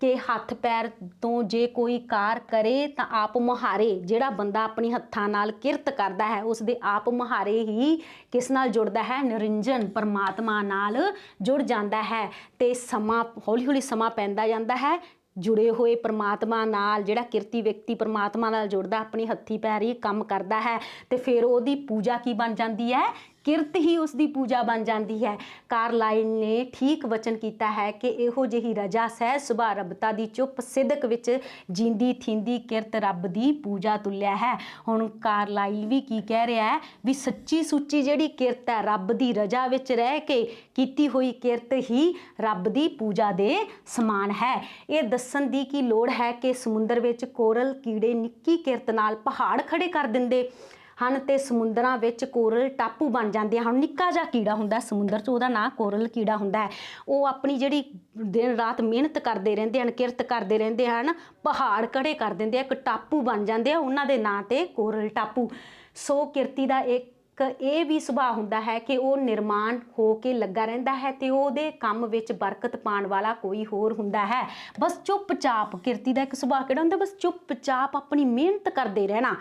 ਕਿ ਹੱਥ ਪੈਰ ਤੋਂ ਜੇ ਕੋਈ ਕਾਰ ਕਰੇ ਤਾਂ ਆਪ ਮੁਹਾਰੇ। ਜਿਹੜਾ ਬੰਦਾ ਆਪਣੀ ਹੱਥਾਂ ਨਾਲ ਕਿਰਤ ਕਰਦਾ ਹੈ ਉਸ ਦੇ ਆਪ ਮੁਹਾਰੇ ਹੀ ਕਿਸ ਨਾਲ ਜੁੜਦਾ ਹੈ? ਨਿਰੰਜਨ ਪਰਮਾਤਮਾ ਨਾਲ ਜੁੜ ਜਾਂਦਾ ਹੈ ਤੇ ਸਮਾਂ ਹੌਲੀ ਹੌਲੀ ਸਮਾਂ ਪੈਂਦਾ ਜਾਂਦਾ ਹੈ। ਜੁੜੇ ਹੋਏ ਪਰਮਾਤਮਾ ਨਾਲ ਜਿਹੜਾ ਕਿਰਤੀ ਵਿਅਕਤੀ ਪਰਮਾਤਮਾ ਨਾਲ ਜੁੜਦਾ, ਆਪਣੀ ਹੱਥੀਂ ਪੈਰੀ ਕੰਮ ਕਰਦਾ ਹੈ ਤੇ ਫਿਰ ਉਹਦੀ ਪੂਜਾ ਕੀ ਬਣ ਜਾਂਦੀ ਹੈ? ਕਿਰਤ ਹੀ ਉਸ ਦੀ ਪੂਜਾ ਬਣ ਜਾਂਦੀ ਹੈ। ਕਾਰਲਾਈਲ ਨੇ ਠੀਕ ਵਚਨ ਕੀਤਾ ਹੈ ਕਿ ਇਹੋ ਜਿਹੀ ਰਜਾ ਸਹਿਜ ਸੁਭਾਅ ਰੱਬਤਾ ਦੀ ਚੁੱਪ ਸਿਦਕ ਵਿੱਚ ਜੀਂਦੀ ਥੀਂਦੀ ਕਿਰਤ ਰੱਬ ਦੀ ਪੂਜਾ ਤੁਲਿਆ ਹੈ। ਹੁਣ ਕਾਰਲਾਈਲ ਵੀ ਕੀ ਕਹਿ ਰਿਹਾ ਹੈ? ਵੀ ਸੱਚੀ ਸੁੱਚੀ ਜਿਹੜੀ ਕਿਰਤ ਹੈ, ਰੱਬ ਦੀ ਰਜਾ ਵਿੱਚ ਰਹਿ ਕੇ ਕੀਤੀ ਹੋਈ ਕਿਰਤ ਹੀ ਰੱਬ ਦੀ ਪੂਜਾ ਦੇ ਸਮਾਨ ਹੈ। ਇਹ ਦੱਸਣ ਦੀ ਕੀ ਲੋੜ ਹੈ ਕਿ ਸਮੁੰਦਰ ਵਿੱਚ ਕੋਰਲ ਕੀੜੇ ਨਿੱਕੀ ਕਿਰਤ ਨਾਲ ਪਹਾੜ ਖੜੇ ਕਰ ਦਿੰਦੇ ਹਨ ਤੇ ਸਮੁੰਦਰਾਂ ਵਿੱਚ ਕੋਰਲ ਟਾਪੂ ਬਣ ਜਾਂਦੇ ਹਨ। ਨਿੱਕਾ ਜਿਹਾ ਕੀੜਾ ਹੁੰਦਾ ਸਮੁੰਦਰ 'ਚ, ਉਹਦਾ ਨਾਂ ਕੋਰਲ ਕੀੜਾ ਹੁੰਦਾ ਹੈ। ਉਹ ਆਪਣੀ ਜਿਹੜੀ ਦਿਨ ਰਾਤ ਮਿਹਨਤ ਕਰਦੇ ਰਹਿੰਦੇ ਹਨ, ਕਿਰਤ ਕਰਦੇ ਰਹਿੰਦੇ ਹਨ, ਪਹਾੜ ਖੜੇ ਕਰ ਦਿੰਦੇ ਆ, ਇੱਕ ਟਾਪੂ ਬਣ ਜਾਂਦੇ ਆ, ਉਹਨਾਂ ਦੇ ਨਾਂ 'ਤੇ ਕੋਰਲ ਟਾਪੂ। ਸੋ ਕਿਰਤੀ ਦਾ ਇੱਕ ਇਹ ਵੀ ਸੁਭਾਅ ਹੁੰਦਾ ਹੈ ਕਿ ਉਹ ਨਿਰਮਾਣ ਹੋ ਕੇ ਲੱਗਾ ਰਹਿੰਦਾ ਹੈ ਤੇ ਉਹਦੇ ਕੰਮ ਵਿੱਚ ਬਰਕਤ ਪਾਉਣ ਵਾਲਾ ਕੋਈ ਹੋਰ ਹੁੰਦਾ ਹੈ। ਬਸ ਚੁੱਪਚਾਪ ਕਿਰਤੀ ਦਾ ਇੱਕ ਸੁਭਾਅ ਕਿਹੜਾ ਹੁੰਦਾ? ਬਸ ਚੁੱਪਚਾਪ ਆਪਣੀ ਮਿਹਨਤ ਕਰਦੇ ਰਹਿਣਾ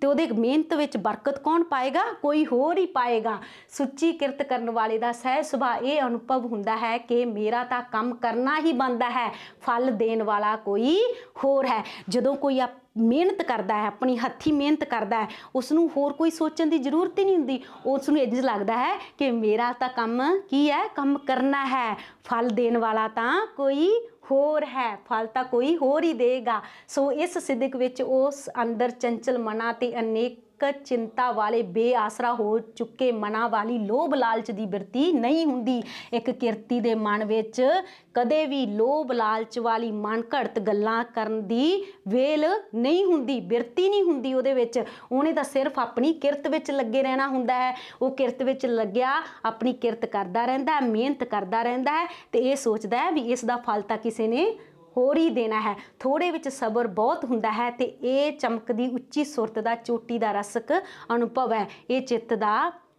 ਤੇ ਉਹਦੇ ਮਿਹਨਤ ਵਿੱਚ ਬਰਕਤ ਕੌਣ ਪਾਏਗਾ? ਕੋਈ ਹੋਰ ਹੀ ਪਾਏਗਾ। ਸੁੱਚੀ ਕਿਰਤ ਕਰਨ ਵਾਲੇ ਦਾ ਸਹਿਜ ਸੁਭਾਅ ਇਹ ਅਨੁਭਵ ਹੁੰਦਾ ਹੈ ਕਿ ਮੇਰਾ ਤਾਂ ਕੰਮ ਕਰਨਾ ਹੀ ਬਣਦਾ ਹੈ, ਫਲ ਦੇਣ ਵਾਲਾ ਕੋਈ ਹੋਰ ਹੈ। ਜਦੋਂ ਕੋਈ ਮਿਹਨਤ ਕਰਦਾ ਹੈ, ਆਪਣੀ ਹੱਥੀਂ ਮਿਹਨਤ ਕਰਦਾ ਹੈ, ਉਸ ਨੂੰ ਹੋਰ ਕੋਈ ਸੋਚਣ ਦੀ ਜ਼ਰੂਰਤ ਹੀ ਨਹੀਂ ਹੁੰਦੀ। ਉਸ ਨੂੰ ਇੰਝ ਲੱਗਦਾ ਹੈ ਕਿ ਮੇਰਾ ਤਾਂ ਕੰਮ ਕੀ ਹੈ? ਕੰਮ ਕਰਨਾ ਹੈ, ਫਲ ਦੇਣ ਵਾਲਾ ਤਾਂ ਕੋਈ ਹੋਰ ਹੈ, ਫਲ ਤਾਂ ਕੋਈ ਹੋਰ ਹੀ ਦੇਗਾ। ਸੋ ਇਸ ਸਿਦਕ ਵਿੱਚ ਉਸ ਅੰਦਰ ਚੰਚਲ ਮਨਾਂ ਤੇ ਅਨੇਕ चिंता वाले बेआसरा हो चुके मनां वाली लोभ लालच दी बिरती नहीं हुंदी। एक किरती दे मन विच कदे भी लोभ लालच वाली मन घड़त गल्लां करन दी वेल नहीं हुंदी, बिरती नहीं हुंदी उहदे विच। उहने तां सिर्फ अपनी किरत विच लगे रहना हुंदा है। वो किरत विच लग्या अपनी किरत करदा रहिंदा है, मेहनत करदा रहिंदा है ते इह सोचदा है भी इस दा फल तां किसे ने होर ही देना है। थोड़े विच सबर बहुत हुंदा है ते ये चमकदी उच्ची सुरत दा चोटी दा रसक अनुभव है। ये चित्त दा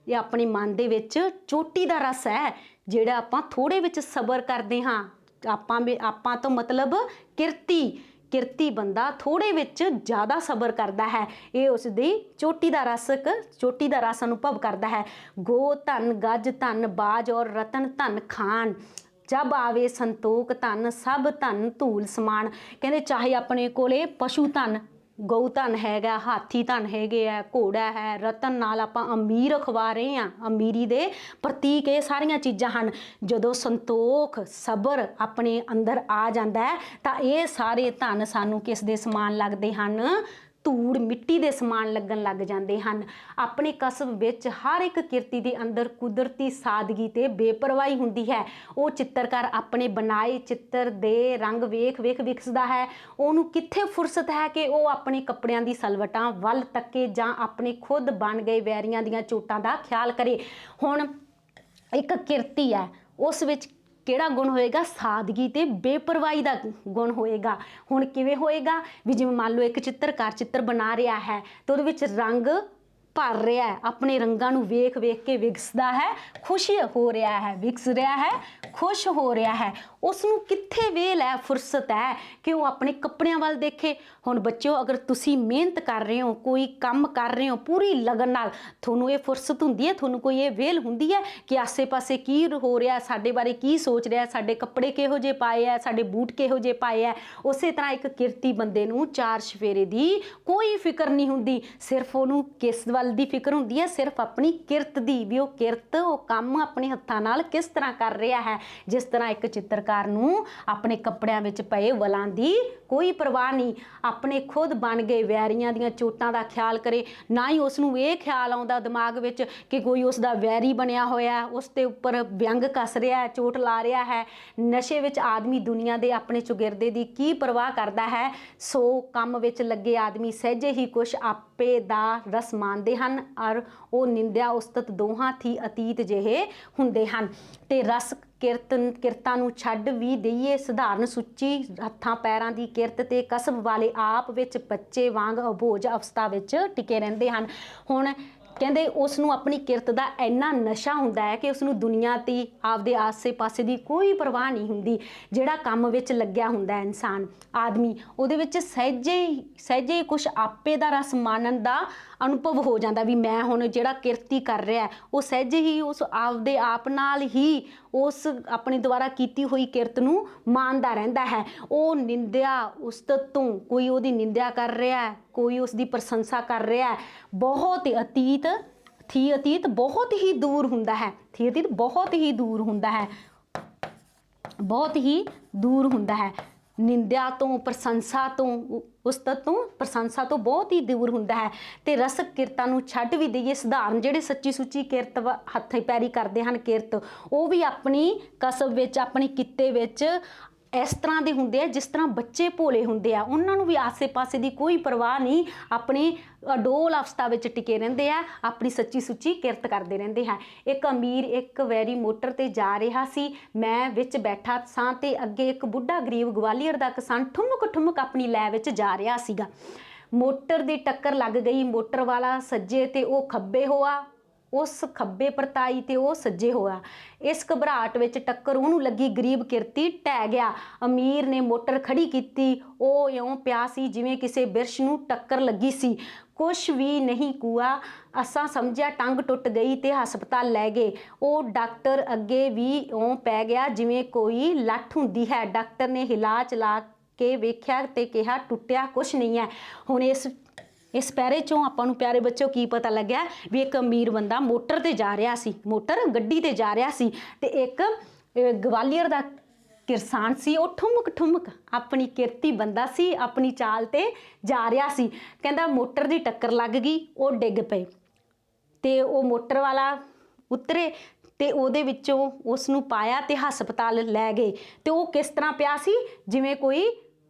या अपने मन दे विच चोटी दा रस है जिहड़ा आपां थोड़े विच सबर करदे हां। आपां तो मतलब किरती बंदा थोड़े विच ज़्यादा सबर करता है। ये उसकी चोटी का रस अनुभव करता है। गो धन गज धन बाज और रतन धन खान, जब आवे संतोख धन सब धन धूल समान। कहते चाहे अपने कोले पशु धन गऊ धन हैगा, हाथी धन हैगे है, घोड़ा है, रतन नाल आपां अमीर अखवा रहे हैं, अमीरी दे प्रतीक ये सारिया चीज़ां हन। जदों संतोख सबर अपने अंदर आ जाता है तो ये सारे धन सानू किस दे समान लगते हैं, धूड़ मिट्टी दे समान लगन लग जाते हैं। अपने कसब विच हर एक किरती दे अंदर कुदरती सादगी ते बेपरवाही हुंदी है। वो चित्रकार अपने बनाए चित्र दे रंग वेख वेख विकसदा है। उहनूं कित्थे फुरसत है कि वो अपने कपड़ियां दी सलवटां वल तके जां अपने खुद बन गए वैरियां दीयां चोटां दा ख्याल करे। हुण एक किरती है, उस विच किहड़ा गुण होएगा, सादगी ते बेपरवाही दा गुण होएगा। हुण किवें होएगा भी जिवें मान लो एक चित्रकार चित्र बना रहा है तो उहदे विच रंग भर रहा है, अपने रंगां नूं वेख वेख के विकसदा है, खुश हो रहा है, विकस रहा है, खुश हो रहा है। उसनूं कित्थे वेल है, फुरसत है कि वो अपने कपड़ियां वल देखे। हुण बच्चों अगर तुसी मेहनत कर रहे हो, कोई काम कर रहे हो पूरी लगन नाल, तुहानूं ये फुरसत हुंदी है, तुहानूं कोई ये वेल हुंदी है कि आसे पासे की हो रहा, साडे बारे की सोच रहा, साडे कपड़े किहो जे पाए है, साडे बूट किहो जे पाए है। उसे तरह एक किरती बंदे नूं चार चफेरे दी कोई फिक्र नहीं हुंदी, सिर्फ उहनूं किस वल दी फिक्र हुंदी है, सिर्फ अपनी किरत दी, भी वो किरत वो काम अपने हत्थां नाल किस तरह कर रहा है। जिस तरह एक चित्रकार नूं अपने कपड़ियां विच पए वलां दी कोई परवाह नहीं, अपने खुद बन गए वैरियां दीयां चोटां दा ख्याल करे, ना ही उसनूं ये ख्याल आउंदा दिमाग विच कि कोई उसदा वैरी बनिया होया, उसते उपर व्यंग कस रहा है, चोट ला रहा है। नशे विच आदमी दुनिया दे अपने चुगिरदे दी की परवाह करदा है। सो काम विच लगे आदमी सहजे ही कुछ आपे दा रस मानदे हन और वो निंदिया उस्तत दोहां थी अतीत जिहे हुंदे हन। ते रस किरतां नूं छड्ड भी दईए सधारण सुच्ची हत्थां पैरां दी किरत ते कसब वाले आप विच बच्चे वांग अबोझ अवस्था विच टिके रहिंदे हन। हुण कहंदे उसनूं अपनी किरत दा इन्ना नशा हुंदा है कि उसनूं दुनिया दी आपदे आसे पासे दी कोई परवाह नहीं हुंदी। जिहड़ा काम विच लग्या हुंदा है इंसान आदमी, उहदे विच सहजे ही कुछ आपे दा रस मानन दा अनुभव हो जाता भी मैं हुण जिहड़ा किरती कर रहा है वो सहजे ही उस आपदे आप नाल ही उस अपने द्वारा कीती हुई किरत नूं मानदा रहिंदा है। वो निंदिया उस्तत तो कोई उहदी निंदिया कर रहा है, कोई उसकी प्रशंसा कर रहा है, बहुत अतीत बहुत ही दूर हुंदा है, अतीत बहुत ही दूर हुंदा है, बहुत ही दूर हुंदा है। निंदिया तो प्रशंसा तो उस्तत तो प्रशंसा तो बहुत ही दूर हुंदा है। ते रसक किरतां नूं छड्ड भी दईए सधारण जिहड़े सच्ची सुच्ची किरत हत्थे पैरी करदे हन किरत, वो भी अपनी कसब विच अपने कित्ते विच इस तरह के होंगे है जिस तरह बच्चे भोले होंगे आ, उन्होंने भी आसे पासे की कोई परवाह नहीं, अपनी अडोल अवस्था में टिके रहते हैं, अपनी सच्ची सुच्ची किरत करते रहते हैं। एक अमीर एक वैरी मोटर ते जा रहा सी, मैं विच बैठा सा ते अगे एक बुढ़ा गरीब ग्वालियर का किसान ठुमक ठुमक अपनी लै विच जा रहा सीगा। मोटर की टक्कर लग गई, मोटर वाला सज्जे ते वो खब्बे होआ, उस खब्बे परताई ते वो सज्जे होया। इस घबराहट विच टक्कर उहनूं लगी, गरीब किरती ढह गया। अमीर ने मोटर खड़ी कीती, वो इउं पिया सी जिवें किसी बिरछ नूं टक्कर लगी सी, कुछ भी नहीं कुआ। असां समझिया टंग टुट गई ते हस्पताल लै गए। वो डॉक्टर अगे भी इउं पै गया जिवें कोई लठ हुंदी है। डॉक्टर ने हिला चला के वेख्या ते कहा टुटिया कुछ नहीं है। हुण इस पैरे चों आपां नूं प्यारे बच्चों की पता लग्या भी एक अमीर बंदा मोटर ते जा रहा सी, मोटर गड्डी ते जा रहा सी, ते एक ग्वालियर दा किरसान सी वो ठुमक ठुमक अपनी किरती बंदा सी अपनी चाल ते जा रहा सी। कहंदा मोटर दी टक्कर लग गई, वो डिग पे ते वो मोटर वाला उतरे ते ਉਹਦੇ ਵਿੱਚੋਂ ਉਸ ਨੂੰ ਪਾਇਆ ਤੇ ਹਸਪਤਾਲ ਲੈ ਗਏ। ਤੇ ਉਹ ਕਿਸ ਤਰ੍ਹਾਂ ਪਿਆ ਸੀ ਜਿਵੇਂ ਕੋਈ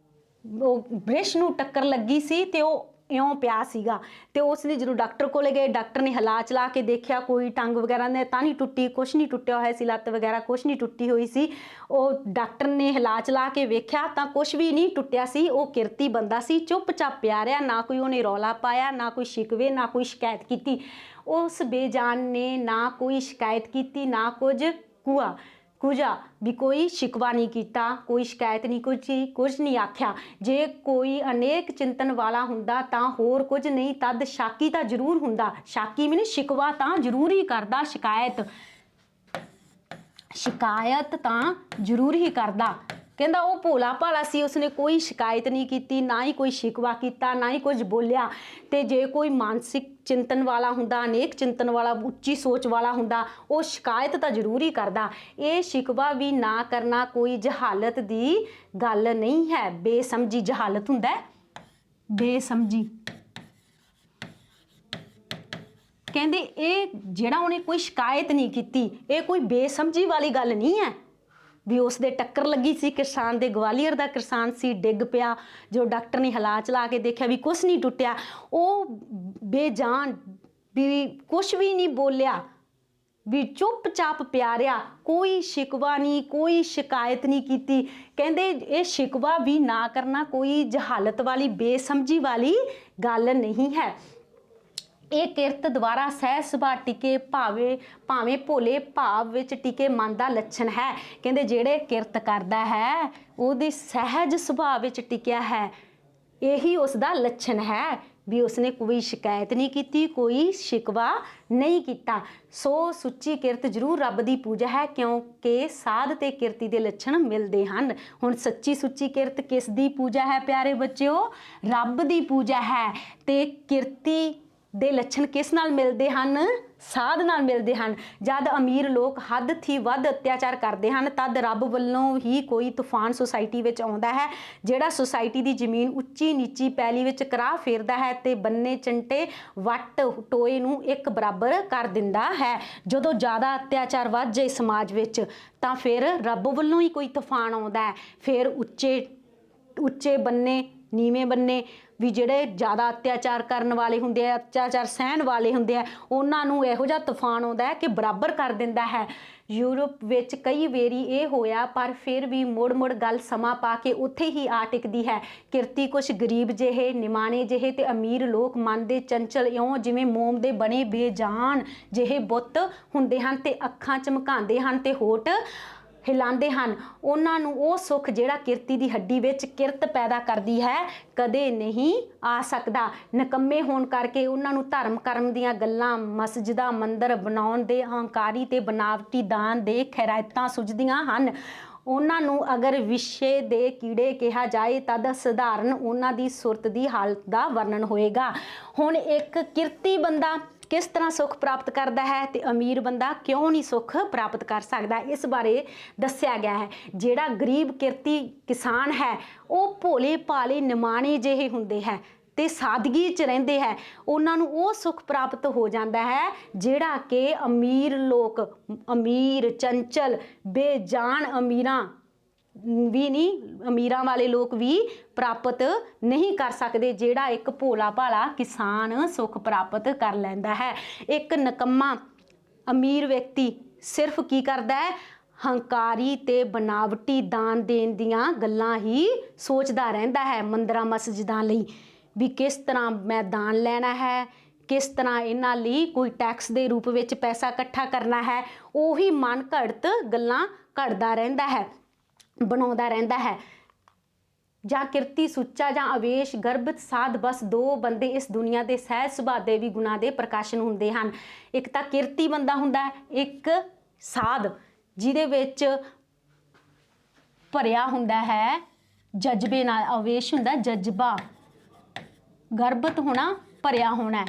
ਉਹ ਬ੍ਰਿਸ਼ ਨੂੰ ਟੱਕਰ ਲੱਗੀ ਸੀ ਤੇ ਉਹ ਇਉਂ ਪਿਆ ਸੀਗਾ। ਤੇ ਉਸ ਨੇ ਜਦੋਂ ਡਾਕਟਰ ਕੋਲੇ ਗਏ, ਡਾਕਟਰ ਨੇ ਹਿਲਾ ਚਲਾ ਕੇ ਦੇਖਿਆ, ਕੋਈ ਟੰਗ ਵਗੈਰਾ ਨੇ ਤਾਂ ਨਹੀਂ ਟੁੱਟੀ, ਕੁਛ ਨਹੀਂ ਟੁੱਟਿਆ ਹੋਇਆ ਸੀ, ਲੱਤ ਵਗੈਰਾ ਕੁਛ ਨਹੀਂ ਟੁੱਟੀ ਹੋਈ ਸੀ। ਉਹ ਡਾਕਟਰ ਨੇ ਹਿਲਾ ਚਲਾ ਕੇ ਵੇਖਿਆ ਤਾਂ ਕੁਛ ਵੀ ਨਹੀਂ ਟੁੱਟਿਆ ਸੀ। ਉਹ ਕਿਰਤੀ ਬੰਦਾ ਸੀ, ਚੁੱਪਚਾਪ ਪਿਆ ਰਿਹਾ, ਨਾ ਕੋਈ ਉਹਨੇ ਰੌਲਾ ਪਾਇਆ, ਨਾ ਕੋਈ ਸ਼ਿਕਵੇ, ਨਾ ਕੋਈ ਸ਼ਿਕਾਇਤ ਕੀਤੀ। ਉਸ ਬੇਜਾਨ ਨੇ ਨਾ ਕੋਈ ਸ਼ਿਕਾਇਤ ਕੀਤੀ, ਨਾ ਕੁਝ ਕੁਝਾ ਵੀ ਕੋਈ ਸ਼ਿਕਵਾ ਨਹੀਂ ਕੀਤਾ, ਕੋਈ ਸ਼ਿਕਾਇਤ ਨਹੀਂ, ਕੁਝ ਨਹੀਂ ਆਖਿਆ। ਜੇ ਕੋਈ ਅਨੇਕ ਚਿੰਤਨ ਵਾਲਾ ਹੁੰਦਾ ਤਾਂ ਹੋਰ ਕੁਝ ਨਹੀਂ, ਤਦ ਸ਼ਾਕੀ ਤਾਂ ਜ਼ਰੂਰ ਹੁੰਦਾ। ਸ਼ਾਕੀ ਮੀਨ ਸ਼ਿਕਵਾ ਤਾਂ ਜ਼ਰੂਰ ਹੀ ਕਰਦਾ, ਸ਼ਿਕਾਇਤ ਤਾਂ ਜ਼ਰੂਰ ਹੀ ਕਰਦਾ। ਕਹਿੰਦਾ ਉਹ ਭੋਲਾ ਭਾਲਾ ਸੀ, ਉਸਨੇ ਕੋਈ ਸ਼ਿਕਾਇਤ ਨਹੀਂ ਕੀਤੀ, ਨਾ ਹੀ ਕੋਈ ਸ਼ਿਕਵਾ ਕੀਤਾ, ਨਾ ਹੀ ਕੁਝ ਬੋਲਿਆ। ਤੇ ਜੇ ਕੋਈ ਮਾਨਸਿਕ ਚਿੰਤਨ ਵਾਲਾ ਹੁੰਦਾ, ਅਨੇਕ ਚਿੰਤਨ ਵਾਲਾ, ਉੱਚੀ ਸੋਚ ਵਾਲਾ ਹੁੰਦਾ, ਉਹ ਸ਼ਿਕਾਇਤ ਤਾਂ ਜ਼ਰੂਰ ਹੀ ਕਰਦਾ। ਇਹ ਸ਼ਿਕਵਾ ਵੀ ਨਾ ਕਰਨਾ ਕੋਈ ਜਹਾਲਤ ਦੀ ਗੱਲ ਨਹੀਂ ਹੈ। ਬੇਸਮਝੀ ਜਹਾਲਤ ਹੁੰਦਾ, ਬੇਸਮਝੀ। ਕਹਿੰਦੇ ਇਹ ਜਿਹੜਾ ਉਹਨੇ ਕੋਈ ਸ਼ਿਕਾਇਤ ਨਹੀਂ ਕੀਤੀ, ਇਹ ਕੋਈ ਬੇਸਮਝੀ ਵਾਲੀ ਗੱਲ ਨਹੀਂ ਹੈ ਵੀ ਉਸ ਦੇ ਟੱਕਰ ਲੱਗੀ ਸੀ ਕਿਸਾਨ ਦੇ, ਗਵਾਲੀਅਰ ਦਾ ਕਿਸਾਨ ਸੀ, ਡਿੱਗ ਪਿਆ। ਜੋ ਡਾਕਟਰ ਨੇ ਹਿਲਾ ਚਲਾ ਕੇ ਦੇਖਿਆ ਵੀ ਕੁਛ ਨਹੀਂ ਟੁੱਟਿਆ, ਉਹ ਬੇਜਾਨ ਵੀ ਕੁਛ ਵੀ ਨਹੀਂ ਬੋਲਿਆ, ਵੀ ਚੁੱਪਚਾਪ ਪਿਆ ਰਿਹਾ, ਕੋਈ ਸ਼ਿਕਵਾ ਨਹੀਂ, ਕੋਈ ਸ਼ਿਕਾਇਤ ਨਹੀਂ ਕੀਤੀ। ਕਹਿੰਦੇ ਇਹ ਸ਼ਿਕਵਾ ਵੀ ਨਾ ਕਰਨਾ ਕੋਈ ਜਹਾਲਤ ਵਾਲੀ, ਬੇਸਮਝੀ ਵਾਲੀ ਗੱਲ ਨਹੀਂ ਹੈ। ਇਹ ਕਿਰਤ ਦੁਆਰਾ ਸਹਿਜ ਸੁਭਾਅ ਟਿਕੇ ਭਾਵੇਂ ਭੋਲੇ ਭਾਵ ਵਿੱਚ ਟਿਕੇ ਮਨ ਦਾ ਲੱਛਣ ਹੈ। ਕਹਿੰਦੇ ਜਿਹੜੇ ਕਿਰਤ ਕਰਦਾ ਹੈ ਉਹਦੇ ਸਹਿਜ ਸੁਭਾਅ ਵਿੱਚ ਟਿਕਿਆ ਹੈ, ਇਹੀ ਉਸ ਦਾ ਲੱਛਣ ਹੈ ਵੀ ਉਸਨੇ ਕੋਈ ਸ਼ਿਕਾਇਤ ਨਹੀਂ ਕੀਤੀ, ਕੋਈ ਸ਼ਿਕਵਾ ਨਹੀਂ ਕੀਤਾ। ਸੋ ਸੁੱਚੀ ਕਿਰਤ ਜ਼ਰੂਰ ਰੱਬ ਦੀ ਪੂਜਾ ਹੈ, ਕਿਉਂਕਿ ਸਾਧ ਤੇ ਕਿਰਤੀ ਦੇ ਲੱਛਣ ਮਿਲਦੇ ਹਨ। ਹੁਣ ਸੱਚੀ ਸੁੱਚੀ ਕਿਰਤ ਕਿਸ ਦੀ ਪੂਜਾ ਹੈ ਪਿਆਰੇ ਬੱਚਿਓ? ਰੱਬ ਦੀ ਪੂਜਾ ਹੈ। ਤੇ ਕਿਰਤੀ ਦੇ ਲੱਛਣ ਕਿਸ ਨਾਲ ਮਿਲਦੇ ਹਨ? ਸਾਧ ਨਾਲ ਮਿਲਦੇ ਹਨ। ਜਦ ਅਮੀਰ ਲੋਕ ਹੱਦ ਥੀ ਵੱਧ ਅਤਿਆਚਾਰ ਕਰਦੇ ਹਨ, ਤਦ ਰੱਬ ਵੱਲੋਂ ਹੀ ਕੋਈ ਤੂਫਾਨ ਸੁਸਾਇਟੀ ਵਿੱਚ ਆਉਂਦਾ ਹੈ, ਜਿਹੜਾ ਸੁਸਾਇਟੀ ਦੀ ਜ਼ਮੀਨ ਉੱਚੀ ਨੀਚੀ ਪੈਲੀ ਵਿੱਚ ਕਰਾਹ ਫੇਰਦਾ ਹੈ ਤੇ ਬੰਨੇ ਚੰਟੇ ਵੱਟ ਟੋਏ ਨੂੰ ਇੱਕ ਬਰਾਬਰ ਕਰ ਦਿੰਦਾ ਹੈ। ਜਦੋਂ ਜ਼ਿਆਦਾ ਅਤਿਆਚਾਰ ਵੱਧ ਜਾਏ ਸਮਾਜ ਵਿੱਚ ਤਾਂ ਫਿਰ ਰੱਬ ਵੱਲੋਂ ਹੀ ਕੋਈ ਤੂਫਾਨ ਆਉਂਦਾ ਹੈ। ਫਿਰ ਉੱਚੇ ਬੰਨੇ, ਨੀਵੇਂ ਬੰਨੇ ਵੀ ਜਿਹੜੇ ਜ਼ਿਆਦਾ ਅਤਿਆਚਾਰ ਕਰਨ ਵਾਲੇ ਹੁੰਦੇ ਆ, ਅਤਿਆਚਾਰ ਸਹਿਣ ਵਾਲੇ ਹੁੰਦੇ ਆ, ਉਹਨਾਂ ਨੂੰ ਇਹੋ ਜਿਹਾ ਤੂਫਾਨ ਆਉਂਦਾ ਹੈ ਕਿ ਬਰਾਬਰ ਕਰ ਦਿੰਦਾ ਹੈ। ਯੂਰਪ ਵਿੱਚ ਕਈ ਵਾਰੀ ਇਹ ਹੋਇਆ, ਪਰ ਫਿਰ ਵੀ ਮੁੜ ਗੱਲ ਸਮਾਂ ਪਾ ਕੇ ਉੱਥੇ ਹੀ ਆ ਟਿਕਦੀ ਹੈ। ਕਿਰਤੀ ਕੁਛ ਗਰੀਬ ਜਿਹੇ, ਨਿਮਾਣੇ ਜਿਹੇ ਤੇ ਅਮੀਰ ਲੋਕ ਮਨ ਦੇ ਚੰਚਲ ਇਉਂ ਜਿਵੇਂ ਮੋਮ ਦੇ ਬਣੇ ਬੇਜਾਨ ਜਿਹੇ ਬੁੱਤ ਹੁੰਦੇ ਹਨ ਤੇ ਅੱਖਾਂ ਝਮਕਾਉਂਦੇ ਹਨ ਤੇ ਹੋਠ ਹਿਲਾਉਂਦੇ ਹਨ। ਉਹਨਾਂ ਨੂੰ ਉਹ ਸੁੱਖ ਜਿਹੜਾ ਕਿਰਤੀ ਦੀ ਹੱਡੀ ਵਿੱਚ ਕਿਰਤ ਪੈਦਾ ਕਰਦੀ ਹੈ ਕਦੇ ਨਹੀਂ ਆ ਸਕਦਾ। ਨਿਕੰਮੇ ਹੋਣ ਕਰਕੇ ਉਹਨਾਂ ਨੂੰ ਧਰਮ ਕਰਮ ਦੀਆਂ ਗੱਲਾਂ, ਮਸਜਿਦਾਂ ਮੰਦਰ ਬਣਾਉਣ ਦੇ ਅਹੰਕਾਰੀ ਤੇ ਬਨਾਵਟੀ ਦਾਨ ਦੇ ਖੈਰਾਇਤਾਂ ਸੁਝਦੀਆਂ ਹਨ। ਉਹਨਾਂ ਨੂੰ ਅਗਰ ਵਿਸ਼ੇ ਦੇ ਕੀੜੇ ਕਿਹਾ ਜਾਏ ਤਦ ਸਧਾਰਨ ਉਹਨਾਂ ਦੀ ਸੁਰਤ ਦੀ ਹਾਲਤ ਦਾ ਵਰਣਨ ਹੋਏਗਾ। ਹੁਣ ਇੱਕ ਕਿਰਤੀ ਬੰਦਾ ਕਿਸ ਤਰ੍ਹਾਂ ਸੁੱਖ ਪ੍ਰਾਪਤ ਕਰਦਾ ਹੈ ਤੇ ਅਮੀਰ ਬੰਦਾ ਕਿਉਂ ਨਹੀਂ ਸੁੱਖ ਪ੍ਰਾਪਤ ਕਰ ਸਕਦਾ, ਇਸ ਬਾਰੇ ਦੱਸਿਆ ਗਿਆ ਹੈ। ਜਿਹੜਾ ਗਰੀਬ ਕਿਰਤੀ ਕਿਸਾਨ ਹੈ ਉਹ ਭੋਲੇ ਭਾਲੇ ਨਿਮਾਣੇ ਜਿਹੇ ਹੁੰਦੇ ਹੈ ਤੇ ਸਾਦਗੀ 'ਚ ਰਹਿੰਦੇ ਹੈ। ਉਹਨਾਂ ਨੂੰ ਉਹ ਸੁੱਖ ਪ੍ਰਾਪਤ ਹੋ ਜਾਂਦਾ ਹੈ ਜਿਹੜਾ ਕਿ ਅਮੀਰ ਲੋਕ, ਅਮੀਰ ਚੰਚਲ ਬੇਜਾਨ ਅਮੀਰਾਂ ਵੀ ਨਹੀਂ, ਅਮੀਰਾਂ ਵਾਲੇ ਲੋਕ ਵੀ ਪ੍ਰਾਪਤ ਨਹੀਂ ਕਰ ਸਕਦੇ, ਜਿਹੜਾ ਇੱਕ ਭੋਲਾ ਭਾਲਾ ਕਿਸਾਨ ਸੁੱਖ ਪ੍ਰਾਪਤ ਕਰ ਲੈਂਦਾ ਹੈ। ਇੱਕ ਨਿਕੰਮਾ ਅਮੀਰ ਵਿਅਕਤੀ ਸਿਰਫ ਕੀ ਕਰਦਾ ਹੈ? ਹੰਕਾਰੀ ਤੇ ਬਨਾਵਟੀ ਦਾਨ ਦੇਣ ਦੀਆਂ ਗੱਲਾਂ ਹੀ ਸੋਚਦਾ ਰਹਿੰਦਾ ਹੈ ਮੰਦਰਾਂ ਮਸਜਿਦਾਂ ਲਈ, ਵੀ ਕਿਸ ਤਰ੍ਹਾਂ ਮੈਂ ਦਾਨ ਲੈਣਾ ਹੈ, ਕਿਸ ਤਰ੍ਹਾਂ ਇਹਨਾਂ ਲਈ ਕੋਈ ਟੈਕਸ ਦੇ ਰੂਪ ਵਿੱਚ ਪੈਸਾ ਇਕੱਠਾ ਕਰਨਾ ਹੈ। ਉਹੀ ਮਨ ਘੜਤ ਗੱਲਾਂ ਘੜਦਾ ਰਹਿੰਦਾ ਹੈ, ਬਣਾਉਂਦਾ ਰਹਿੰਦਾ ਹੈ। ਜਾਂ ਕਿਰਤੀ ਸੁੱਚਾ ਜਾਂ ਅਵੇਸ਼ ਗਰਭਤ ਸਾਧ, ਬਸ ਦੋ ਬੰਦੇ ਇਸ ਦੁਨੀਆ ਦੇ ਸਹਿਜ ਸੁਭਾਅ ਦੇ ਵੀ ਗੁਣਾਂ ਦੇ ਪ੍ਰਕਾਸ਼ਨ ਹੁੰਦੇ ਹਨ। ਇੱਕ ਤਾਂ ਕਿਰਤੀ ਬੰਦਾ ਹੁੰਦਾ ਹੈ, ਇੱਕ ਸਾਧ ਜਿਹਦੇ ਵਿੱਚ ਭਰਿਆ ਹੁੰਦਾ ਹੈ ਜਜ਼ਬੇ ਨਾਲ। ਅਵੇਸ਼ ਹੁੰਦਾ ਜਜ਼ਬਾ, ਗਰਭਤ ਹੋਣਾ, ਭਰਿਆ ਹੋਣਾ।